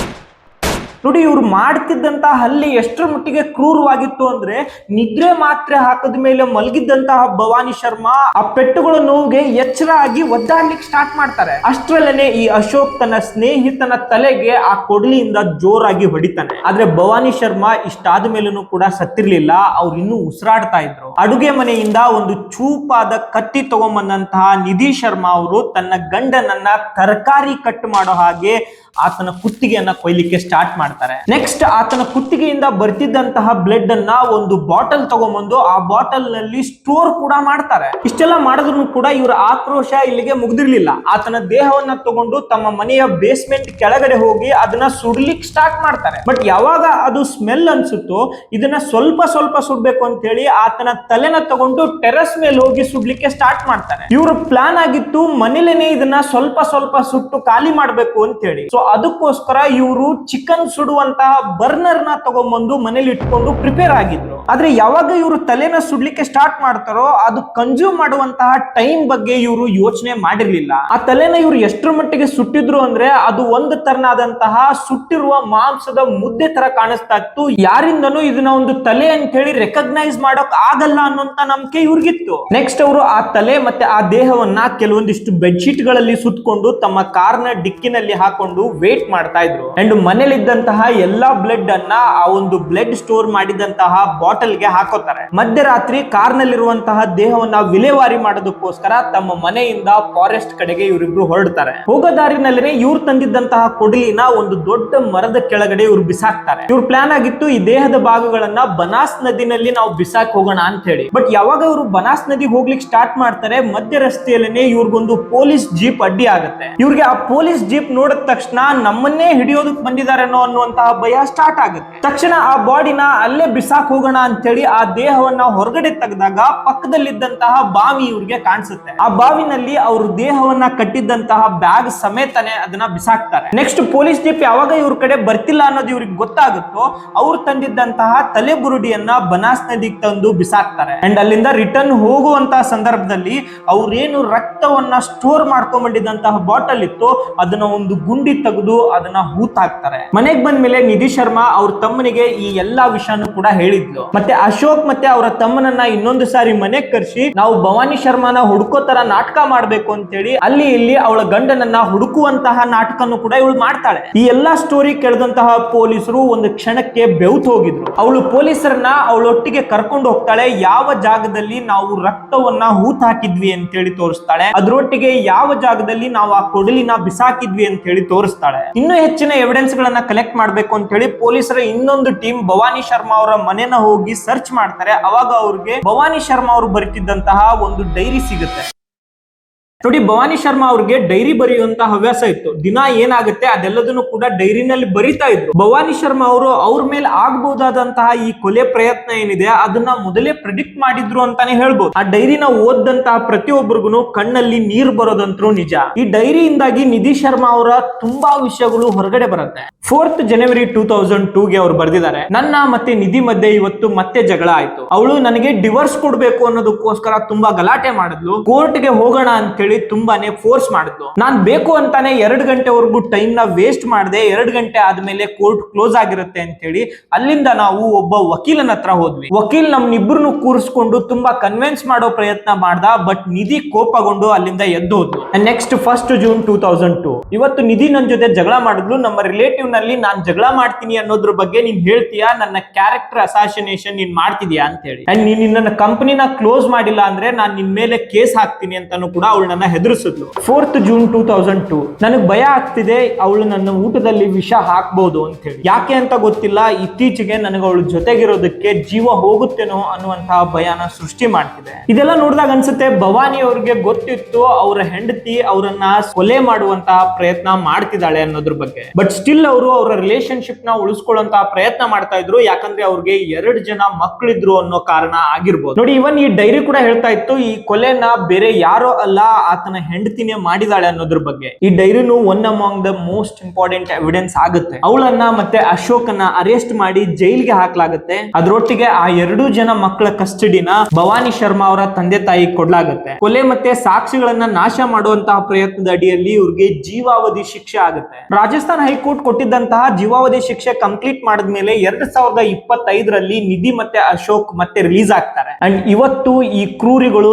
ನೋಡಿ, ಇವ್ರು ಮಾಡ್ತಿದ್ದಂತಹ ಹಲ್ಲೆ ಎಷ್ಟರ ಮಟ್ಟಿಗೆ ಕ್ರೂರವಾಗಿತ್ತು ಅಂದ್ರೆ ನಿದ್ರೆ ಮಾತ್ರೆ ಹಾಕದ ಮೇಲೆ ಮಲಗಿದ್ದಂತಹ ಭವಾನಿ ಶರ್ಮಾ ಆ ಪೆಟ್ಟುಗಳ ನೋವಿಗೆ ಎಚ್ಚರ ಆಗಿ ಒದ್ದಾಡ್ಲಿಕ್ಕೆ ಸ್ಟಾರ್ಟ್ ಮಾಡ್ತಾರೆ. ಅಷ್ಟರಲ್ಲೇನೆ ಈ ಅಶೋಕ್ ತನ್ನ ಸ್ನೇಹಿತನ ತಲೆಗೆ ಆ ಕೊಡಲಿಯಿಂದ ಜೋರಾಗಿ ಹೊಡಿತಾನೆ. ಆದ್ರೆ ಭವಾನಿ ಶರ್ಮಾ ಇಷ್ಟಾದ ಮೇಲೂ ಕೂಡ ಸತ್ತಿರ್ಲಿಲ್ಲ, ಅವ್ರು ಇನ್ನೂ ಉಸಿರಾಡ್ತಾ ಇದ್ರು. ಅಡುಗೆ ಮನೆಯಿಂದ ಒಂದು ಚೂಪಾದ ಕತ್ತಿ ತಗೊಂಬಂದಂತಹ ನಿಧಿ ಶರ್ಮಾ ಅವರು ತನ್ನ ಗಂಡನನ್ನ ತರಕಾರಿ ಕಟ್ ಮಾಡೋ ಹಾಗೆ ಆತನ ಕುತ್ತಿಗೆಯನ್ನ ಕೊಯ್ಲಿಕ್ಕೆ ಸ್ಟಾರ್ಟ್ ಮಾಡ್ತಾರೆ. ನೆಕ್ಸ್ಟ್ ಆತನ ಕುತ್ತಿಗೆಯಿಂದ ಬರ್ತಿದ್ದಂತಹ ಬ್ಲಡ್ ಅನ್ನ ಒಂದು ಬಾಟಲ್ ತಗೊಂಡ್ಬಂದು ಆ ಬಾಟಲ್ ನಲ್ಲಿ ಸ್ಟೋರ್ ಕೂಡ ಮಾಡ್ತಾರೆ. ಇಷ್ಟೆಲ್ಲ ಮಾಡಿದ್ರು ಕೂಡ ಇವರ ಆಕ್ರೋಶ ಇಲ್ಲಿಗೆ ಮುಗ್ದಿರ್ಲಿಲ್ಲ. ಆತನ ದೇಹವನ್ನ ತಗೊಂಡು ತಮ್ಮ ಮನೆಯ ಬೇಸ್ಮೆಂಟ್ ಕೆಳಗಡೆ ಹೋಗಿ ಅದನ್ನ ಸುಡ್ಲಿಕ್ಕೆ ಸ್ಟಾರ್ಟ್ ಮಾಡ್ತಾರೆ. ಬಟ್ ಯಾವಾಗ ಅದು ಸ್ಮೆಲ್ ಅನ್ಸುತ್ತೋ ಇದನ್ನ ಸ್ವಲ್ಪ ಸ್ವಲ್ಪ ಸುಡ್ಬೇಕು ಅಂತ ಹೇಳಿ ಆತನ ತಲೆನ ತಗೊಂಡು ಟೆರೆಸ್ ಮೇಲೆ ಹೋಗಿ ಸುಡ್ಲಿಕ್ಕೆ ಸ್ಟಾರ್ಟ್ ಮಾಡ್ತಾರೆ. ಇವ್ರ ಪ್ಲಾನ್ ಆಗಿತ್ತು ಮನೇಲೇನೆ ಇದನ್ನ ಸ್ವಲ್ಪ ಸ್ವಲ್ಪ ಸುಟ್ಟು ಖಾಲಿ ಮಾಡ್ಬೇಕು ಅಂತ ಹೇಳಿ. ಸೊ ಅದಕ್ಕೋಸ್ಕರ ಇವರು ಚಿಕನ್ ಸುಡುವಂತಹ ಬರ್ನರ್ ನ ತಗೊಂಡ್ಬಂದು ಮನೇಲಿ ಇಟ್ಕೊಂಡು ಪ್ರಿಪೇರ್ ಆಗಿದ್ರು. ಆದ್ರೆ ಯಾವಾಗ ಇವರು ತಲೆನ ಸುಡ್ಲಿಕ್ಕೆ ಸ್ಟಾರ್ಟ್ ಮಾಡ್ತಾರೋ ಅದು ಕನ್ಸ್ಯೂಮ್ ಮಾಡುವಂತಹ ಟೈಮ್ ಬಗ್ಗೆ ಇವರು ಯೋಚನೆ ಮಾಡಿರ್ಲಿಲ್ಲ. ಆ ತಲೆನ ಇವರು ಎಷ್ಟರ ಮಟ್ಟಿಗೆ ಸುಟ್ಟಿದ್ರು ಅಂದ್ರೆ ಅದು ಒಂದು ತರನಾದಂತಹ ಸುಟ್ಟಿರುವ ಮಾಂಸದ ಮುದ್ದೆ ತರ ಕಾಣಿಸ್ತಾ ಇತ್ತು. ಯಾರಿಂದನೂ ಇದನ್ನ ಒಂದು ತಲೆ ಅಂತ ಹೇಳಿ ರೆಕಗ್ನೈಸ್ ಮಾಡೋಕ್ ಆಗಲ್ಲ ಅನ್ನೋಂತ ನಂಬಿಕೆ ಇವ್ರಿಗಿತ್ತು. ನೆಕ್ಸ್ಟ್ ಅವರು ಆ ತಲೆ ಮತ್ತೆ ಆ ದೇಹವನ್ನ ಕೆಲವೊಂದಿಷ್ಟು ಬೆಡ್ಶೀಟ್ ಗಳಲ್ಲಿ ಸುತ್ತಕೊಂಡು ತಮ್ಮ ಕಾರ್ನ ಡಿಕ್ಕಿನಲ್ಲಿ ಹಾಕೊಂಡು ವೇಟ್ ಮಾಡ್ತಾ ಇದ್ರು. ಅಂಡ್ ಮನೇಲಿದ್ದಂತಹ ಎಲ್ಲಾ ಬ್ಲಡ್ ಅನ್ನ ಆ ಒಂದು ಬ್ಲಡ್ ಸ್ಟೋರ್ ಮಾಡಿದಂತಹ ಬಾಟಲ್ ಗೆ ಹಾಕೋತಾರೆ. ಮಧ್ಯರಾತ್ರಿ ಕಾರ್ನಲ್ಲಿರುವಂತಹ ದೇಹವನ್ನ ವಿಲೇವಾರಿ ಮಾಡೋದಕ್ಕೋಸ್ಕರ ತಮ್ಮ ಮನೆಯಿಂದ ಫಾರೆಸ್ಟ್ ಕಡೆಗೆ ಇವರಿಬ್ರು ಹೊರಡ್ತಾರೆ. ಹೋಗೋ ದಾರಿನಲ್ಲೇ ಇವ್ರು ತಂದಿದ್ದಂತಹ ಕೊಡಲಿನ ಒಂದು ದೊಡ್ಡ ಮರದ ಕೆಳಗಡೆ ಇವ್ರು ಬಿಸಾಕ್ತಾರೆ. ಇವ್ರ ಪ್ಲಾನ್ ಆಗಿತ್ತು ಈ ದೇಹದ ಭಾಗಗಳನ್ನ ಬನಾಸ್ ನದಿನಲ್ಲಿ ನಾವು ಬಿಸಾಕ್ ಹೋಗೋಣ ಅಂತ ಹೇಳಿ. ಬಟ್ ಯಾವಾಗ ಇವರು ಬನಾಸ್ ನದಿಗೆ ಹೋಗ್ಲಿಕ್ಕೆ ಸ್ಟಾರ್ಟ್ ಮಾಡ್ತಾರೆ, ಮಧ್ಯ ರಸ್ತೆಯಲ್ಲೇನೆ ಇವ್ರಿಗೊಂದು ಪೊಲೀಸ್ ಜೀಪ್ ಅಡ್ಡಿ ಆಗುತ್ತೆ. ಇವ್ರಿಗೆ ಆ ಪೊಲೀಸ್ ಜೀಪ್ ನೋಡಿದ ತಕ್ಷಣ ನಮ್ಮನ್ನೇ ಹಿಡಿಯೋದಕ್ಕೆ ಬಂದಿದ್ದಾರೇನೋ ಅನ್ನುವಂತಹ ಭಯ ಸ್ಟಾರ್ಟ್ ಆಗುತ್ತೆ. ತಕ್ಷಣ ಆ ಬಾಡಿನ ಅಲ್ಲೇ ಬಿಸಾಕ್ ಹೋಗೋಣ ಅಂತ ಹೇಳಿ ಆ ದೇಹವನ್ನ ಹೊರಗಡೆ ತೆಗೆದಾಗ ಪಕ್ಕದಲ್ಲಿದ್ದಂತಹ ಬಾವಿ ಇವ್ರಿಗೆ ಕಾಣಿಸುತ್ತೆ. ಆ ಬಾವಿನಲ್ಲಿ ಅವ್ರ ದೇಹವನ್ನ ಕಟ್ಟಿದ್ದಂತಹ ಬ್ಯಾಗ್ ಸಮೇತನೆ ಅದನ್ನ ಬಿಸಾಕ್ತಾರೆ. ನೆಕ್ಸ್ಟ್ ಪೊಲೀಸ್ ಜೀಪ್ ಯಾವಾಗ ಇವ್ರ ಕಡೆ ಬರ್ತಿಲ್ಲ ಅನ್ನೋದು ಇವ್ರಿಗೆ ಗೊತ್ತಾಗುತ್ತೋ ಅವ್ರು ತಂದಿದ್ದಂತಹ ತಲೆ ಬುರುಡಿಯನ್ನ ಬನಾಸ್ ನದಿಗೆ ತಂದು ಬಿಸಾಕ್ತಾರೆ. ಅಂಡ್ ಅಲ್ಲಿಂದ ರಿಟರ್ನ್ ಹೋಗುವಂತಹ ಸಂದರ್ಭದಲ್ಲಿ ಅವ್ರೇನು ರಕ್ತವನ್ನ ಸ್ಟೋರ್ ಮಾಡ್ಕೊಂಡ್ಬಂದಿದ್ದಂತಹ ಬಾಟಲ್ ಇತ್ತು ಅದನ್ನ ಒಂದು ಗುಂಡಿ ತೆಗೆದು ಅದನ್ನ ಹೂತಾಕ್ತಾರೆ. ಮನೆಗೆ ಬಂದ್ಮೇಲೆ ನಿಧಿ ಶರ್ಮಾ ಅವ್ರ ತಮ್ಮನಿಗೆ ಈ ಎಲ್ಲಾ ವಿಷಯನೂ ಕೂಡ ಹೇಳಿದ್ಲು. ಮತ್ತೆ ಅಶೋಕ್ ಮತ್ತೆ ಅವರ ತಮ್ಮನನ್ನ ಇನ್ನೊಂದು ಸಾರಿ ಮನೆಗೆ ಕರೆಸಿ ನಾವು ಭವಾನಿ ಶರ್ಮಾನ ಹುಡುಕೋ ತರ ನಾಟಕ ಮಾಡ್ಬೇಕು ಅಂತ ಹೇಳಿ ಅಲ್ಲಿ ಇಲ್ಲಿ ಅವಳ ಗಂಡನನ್ನ ಹುಡುಕುವಂತಹ ನಾಟಕನು ಕೂಡ ಇವಳು ಮಾಡ್ತಾಳೆ. ಈ ಎಲ್ಲಾ ಸ್ಟೋರಿ ಕೇಳಿದಂತಹ ಪೊಲೀಸರು ಒಂದು ಕ್ಷಣಕ್ಕೆ ಬೆವ್ತು ಹೋಗಿದ್ರು. ಅವಳು ಪೊಲೀಸರನ್ನ ಅವಳೊಟ್ಟಿಗೆ ಕರ್ಕೊಂಡು ಹೋಗ್ತಾಳೆ. ಯಾವ ಜಾಗದಲ್ಲಿ ನಾವು ರಕ್ತವನ್ನ ಹೂತ್ ಹಾಕಿದ್ವಿ ಅಂತ ಹೇಳಿ ತೋರಿಸ್ತಾಳೆ. ಅದರೊಟ್ಟಿಗೆ ಯಾವ ಜಾಗದಲ್ಲಿ ನಾವು ಆ ಕೊಡಲಿನ ಬಿಸಾಕಿದ್ವಿ ಅಂತ ಹೇಳಿ ತೋರಿಸ್ತಾಳೆ. ಇನ್ನೂ ಹೆಚ್ಚಿನ ಎವಿಡೆನ್ಸ್ ಗಳನ್ನ ಕಲೆಕ್ಟ್ ಮಾಡ್ಬೇಕು ಅಂತ ಹೇಳಿ ಪೊಲೀಸರ ಇನ್ನೊಂದು ಟೀಮ್ ಭವಾನಿ ಶರ್ಮಾ ಅವರ ಮನೆನ ಹೋಗಿ ಸರ್ಚ್ ಮಾಡ್ತಾರೆ. ಅವಾಗ ಅವ್ರಿಗೆ ಭವಾನಿ ಶರ್ಮಾ ಅವರು ಬರೀತಿದ್ದಂತಹ ಒಂದು ಡೈರಿ ಸಿಗುತ್ತೆ. ನೋಡಿ, ಭವಾನಿ ಶರ್ಮಾ ಅವ್ರಿಗೆ ಡೈರಿ ಬರೆಯುವಂತ ಹವ್ಯಾಸ ಇತ್ತು. ದಿನ ಏನಾಗುತ್ತೆ ಅದೆಲ್ಲದನ್ನು ಕೂಡ ಡೈರಿನಲ್ಲಿ ಬರೀತಾ ಇದ್ರು. ಭವಾನಿ ಶರ್ಮಾ ಅವರು ಅವ್ರ ಮೇಲೆ ಆಗಬಹುದಾದಂತಹ ಈ ಕೊಲೆ ಪ್ರಯತ್ನ ಏನಿದೆ ಅದನ್ನ ಮೊದಲೇ ಪ್ರಿಡಿಕ್ಟ್ ಮಾಡಿದ್ರು ಅಂತಾನೆ ಹೇಳ್ಬೋದು. ಆ ಡೈರಿನ ಓದಂತಹ ಪ್ರತಿಯೊಬ್ಬರಿಗೂ ಕಣ್ಣಲ್ಲಿ ನೀರು ಬರೋದಂತರೂ ನಿಜ. ಈ ಡೈರಿಯಿಂದಾಗಿ ನಿಧಿ ಶರ್ಮಾ ಅವರ ತುಂಬಾ ವಿಷಯಗಳು ಹೊರಗಡೆ ಬರುತ್ತೆ. 4th ಜನವರಿ 2002ಗೆ ಅವ್ರು ಬರೆದಿದ್ದಾರೆ, ನನ್ನ ಮತ್ತೆ ನಿಧಿ ಮಧ್ಯೆ ಇವತ್ತು ಮತ್ತೆ ಜಗಳ ಆಯ್ತು. ಅವಳು ನನಗೆ ಡಿವೋರ್ಸ್ ಕೊಡ್ಬೇಕು ಅನ್ನೋದಕ್ಕೋಸ್ಕರ ತುಂಬಾ ಗಲಾಟೆ ಮಾಡಿದ್ಲು. ಕೋರ್ಟ್ಗೆ ಹೋಗೋಣ ಅಂತ ಹೇಳಿ ತುಂಬಾನೇ ಫೋರ್ಸ್ ಮಾಡಿದ್ಲು. ನಾನ್ ಬೇಕು ಅಂತಾನೆ 2 ಗಂಟೆವರೆಗೂ ಟೈಮ್ ನ ವೇಸ್ಟ್ ಮಾಡಿದೆ. 2 ಗಂಟೆ ಆದ್ಮೇಲೆ ಕೋರ್ಟ್ ಕ್ಲೋಸ್ ಆಗಿರುತ್ತೆ ಅಂತ ಹೇಳಿ ಅಲ್ಲಿಂದ ನಾವು ಒಬ್ಬ ವಕೀಲನ ಹತ್ರ ಹೋದ್ವಿ. ವಕೀಲ್ ನಮ್ನಿಬ್ರು ಕೂರಿಸ್ಕೊಂಡು ತುಂಬಾ ಕನ್ವಿನ್ಸ್ ಮಾಡೋ ಪ್ರಯತ್ನ ಮಾಡ್ದ. ಬಟ್ ನಿಧಿ ಕೋಪಗೊಂಡು ಅಲ್ಲಿಂದ ಎದ್ದು ಹೋದ್ಲು. ನೆಕ್ಸ್ಟ್ 1st ಜೂನ್ 2002 ಇವತ್ತು ನಿಧಿ ನನ್ ಜೊತೆ ಜಗಳ ಮಾಡಿದ್ಲು. ನಮ್ಮ ರಿಲೇಟಿವ್ ನಲ್ಲಿ ನಾನ್ ಜಗಳ ಮಾಡ್ತೀನಿ ಅನ್ನೋದ್ರ ಬಗ್ಗೆ ನೀನ್ ಹೇಳ್ತೀಯಾ, ನನ್ನ ಕ್ಯಾರೆಕ್ಟರ್ ಅಸಾಸಿನೇಷನ್ ನೀನ್ ಮಾಡ್ತಿದ್ಯಾ ಅಂತ ಹೇಳಿ. ಅಂಡ್ ನೀನ್ ನನ್ನ ಕಂಪನಿನ ಕ್ಲೋಸ್ ಮಾಡಿಲ್ಲ ಅಂದ್ರೆ ನಾನ್ ನಿನ್ ಮೇಲೆ ಕೇಸ್ ಹಾಕ್ತೀನಿ ಅಂತಾನು ಕೂಡ ಅವಳು ನನ್ನ ಹೆದರಿಸಿದ್ಲು. 4th ಜೂನ್ 2002 ನನಗ್ ಭಯ ಆಗ್ತಿದೆ, ಅವಳು ನನ್ನ ಊಟದಲ್ಲಿ ವಿಷ ಹಾಕ್ಬಹುದು ಅಂತ ಹೇಳಿ. ಯಾಕೆ ಅಂತ ಗೊತ್ತಿಲ್ಲ, ಇತ್ತೀಚೆಗೆ ನನಗೆ ಅವಳು ಜೊತೆಗಿರೋದಕ್ಕೆ ಜೀವ ಹೋಗುತ್ತೇನೋ ಅನ್ನುವಂತಹ ಭಯನ ಸೃಷ್ಟಿ ಮಾಡ್ತಿದೆ. ಇದೆಲ್ಲ ನೋಡಿದಾಗ ಅನ್ಸುತ್ತೆ ಭವಾನಿ ಅವ್ರಿಗೆ ಗೊತ್ತಿತ್ತು ಅವರ ಹೆಂಡತಿ ಅವರನ್ನ ಕೊಲೆ ಮಾಡುವಂತಹ ಪ್ರಯತ್ನ ಮಾಡ್ತಿದ್ದಾಳೆ ಅನ್ನೋದ್ರ ಬಗ್ಗೆ. ಬಟ್ ಸ್ಟಿಲ್ ಅವರು ಅವರ ರಿಲೇಶನ್ಶಿಪ್ ನ ಉಳಿಸ್ಕೊಳ್ಳುವಂತಹ ಪ್ರಯತ್ನ ಮಾಡ್ತಾ ಇದ್ರು. ಯಾಕಂದ್ರೆ ಅವ್ರಿಗೆ 2 ಜನ ಮಕ್ಕಳಿದ್ರು ಅನ್ನೋ ಕಾರಣ ಆಗಿರ್ಬೋದು. ನೋಡಿ, ಇವನ್ ಈ ಡೈರಿ ಕೂಡ ಹೇಳ್ತಾ ಇತ್ತು ಈ ಕೊಲೆನ ಬೇರೆ ಯಾರೋ ಅಲ್ಲ ಆತನ ಹೆಂಡತಿನೇ ಮಾಡಿದಾಳೆ ಅನ್ನೋದ್ರ ಬಗ್ಗೆ. ಈ ಡೈರಿನು one among the most important evidence ಆಗುತ್ತೆ. ಅವಳನ್ನ ಮತ್ತೆ ಅಶೋಕನ ಅರೆಸ್ಟ್ ಮಾಡಿ ಜೈಲ್ಗೆ ಹಾಕ್ಲಾಗುತ್ತೆ. ಅದರೊಟ್ಟಿಗೆ ಆ 2 ಜನ ಮಕ್ಕಳ ಕಸ್ಟಡಿನ ಭವಾನಿ ಶರ್ಮಾ ಅವರ ತಂದೆ ತಾಯಿ ಕೊಡ್ಲಾಗುತ್ತೆ. ಕೊಲೆ ಮತ್ತೆ ಸಾಕ್ಷಿಗಳನ್ನ ನಾಶ ಮಾಡುವಂತಹ ಪ್ರಯತ್ನದ ಅಡಿಯಲ್ಲಿ ಇವ್ರಿಗೆ ಜೀವಾವಧಿ ಶಿಕ್ಷೆ ಆಗುತ್ತೆ. ರಾಜಸ್ಥಾನ ಹೈಕೋರ್ಟ್ ಕೊಟ್ಟಿದ್ದಂತಹ ಜೀವಾವಧಿ ಶಿಕ್ಷೆ ಕಂಪ್ಲೀಟ್ ಮಾಡಿದ್ಮೇಲೆ 2025ರಲ್ಲಿ ನಿಧಿ ಮತ್ತೆ ಅಶೋಕ್ ಮತ್ತೆ ರಿಲೀಸ್ ಆಗ್ತಾರೆ. ಅಂಡ್ ಇವತ್ತು ಈ ಕ್ರೂರಿಗಳು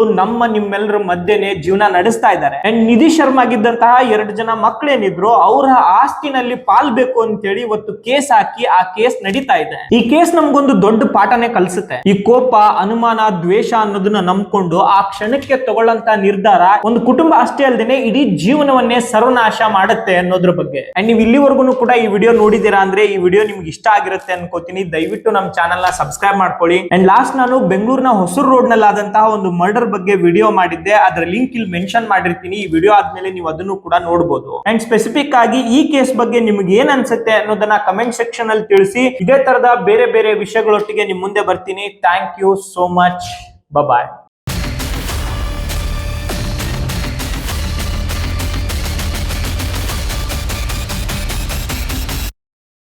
ನಿಮ್ಮೆಲ್ಲರ ಮಧ್ಯೆನೆ ಜೀವನ ನಡೆಸ್ತಾ ಇದ್ದಾರೆ. ಅಂಡ್ ನಿಧಿ ಶರ್ಮಾ ಆಗಿದ್ದಂತಹ 2 ಜನ ಮಕ್ಕಳೇನಿದ್ರು ಅವರ ಆಸ್ತಿನಲ್ಲಿ ಪಾಲ್ಬೇಕು ಅಂತ ಹೇಳಿ ಇವತ್ತು ಕೇಸ್ ಹಾಕಿ ಆ ಕೇಸ್ ನಡೀತಾ ಇದೆ. ಈ ಕೇಸ್ ನಮ್ಗೊಂದು ದೊಡ್ಡ ಪಾಠನೇ ಕಲಿಸುತ್ತೆ. ಈ ಕೋಪ, ಅನುಮಾನ, ದ್ವೇಷ ಅನ್ನೋದನ್ನ ನಂಬ್ಕೊಂಡು ಆ ಕ್ಷಣಕ್ಕೆ ತಗೊಳ್ಳಂತ ನಿರ್ಧಾರ ಒಂದು ಕುಟುಂಬ ಅಷ್ಟೇ ಅಲ್ಲದೆ ಇಡೀ ಜೀವನವನ್ನೇ ಸರ್ವನಾಶ ಮಾಡುತ್ತೆ ಅನ್ನೋದ್ರ ಬಗ್ಗೆ. ಅಂಡ್ ನೀವು ಇಲ್ಲಿವರೆಗೂ ಕೂಡ ಈ ವಿಡಿಯೋ ನೋಡಿದೀರಾ ಅಂದ್ರೆ ಈ ವಿಡಿಯೋ ನಿಮ್ಗೆ ಇಷ್ಟ ಆಗಿರುತ್ತೆ ಅನ್ಕೋತೀನಿ. ದಯವಿಟ್ಟು ನಮ್ಮ ಚಾನೆಲ್ ನ ಸಬ್ಸ್ಕ್ರೈಬ್ ಮಾಡ್ಕೊಳ್ಳಿ. ಅಂಡ್ ಲಾಸ್ಟ್ ನಾನು ಬೆಂಗಳೂರಿನ ಹೊಸೂರು ರೋಡ್ ನಲ್ಲಿ ಆದಂತಹ ಒಂದು ಮರ್ಡರ್ ಬಗ್ಗೆ ವಿಡಿಯೋ ಮಾಡಿದ್ದೆ. ಅದರ ಲಿಂಕ್ ಇಲ್ಲಿ ಮೆನ್ಷನ್ ಮಾಡಿರ್ತೀನಿ. ಈ ವಿಡಿಯೋ ಆದ್ಮೇಲೆ ನೀವು ಅದನ್ನು ಕೂಡ ನೋಡಬಹುದು. ಅಂಡ್ ಸ್ಪೆಸಿಫಿಕ್ ಆಗಿ ಈ ಕೇಸ್ ಬಗ್ಗೆ ನಿಮ್ಗೆ ಏನ್ ಅನ್ಸುತ್ತೆ ಅನ್ನೋದನ್ನ ಕಮೆಂಟ್ ಸೆಕ್ಷನ್ ಅಲ್ಲಿ ತಿಳಿಸಿ. ಇದೇ ತರದ ಬೇರೆ ಬೇರೆ ವಿಷಯಗಳೊಟ್ಟಿಗೆ ನಿಮ್ ಮುಂದೆ ಬರ್ತೀನಿ. Thank you so much. Bye.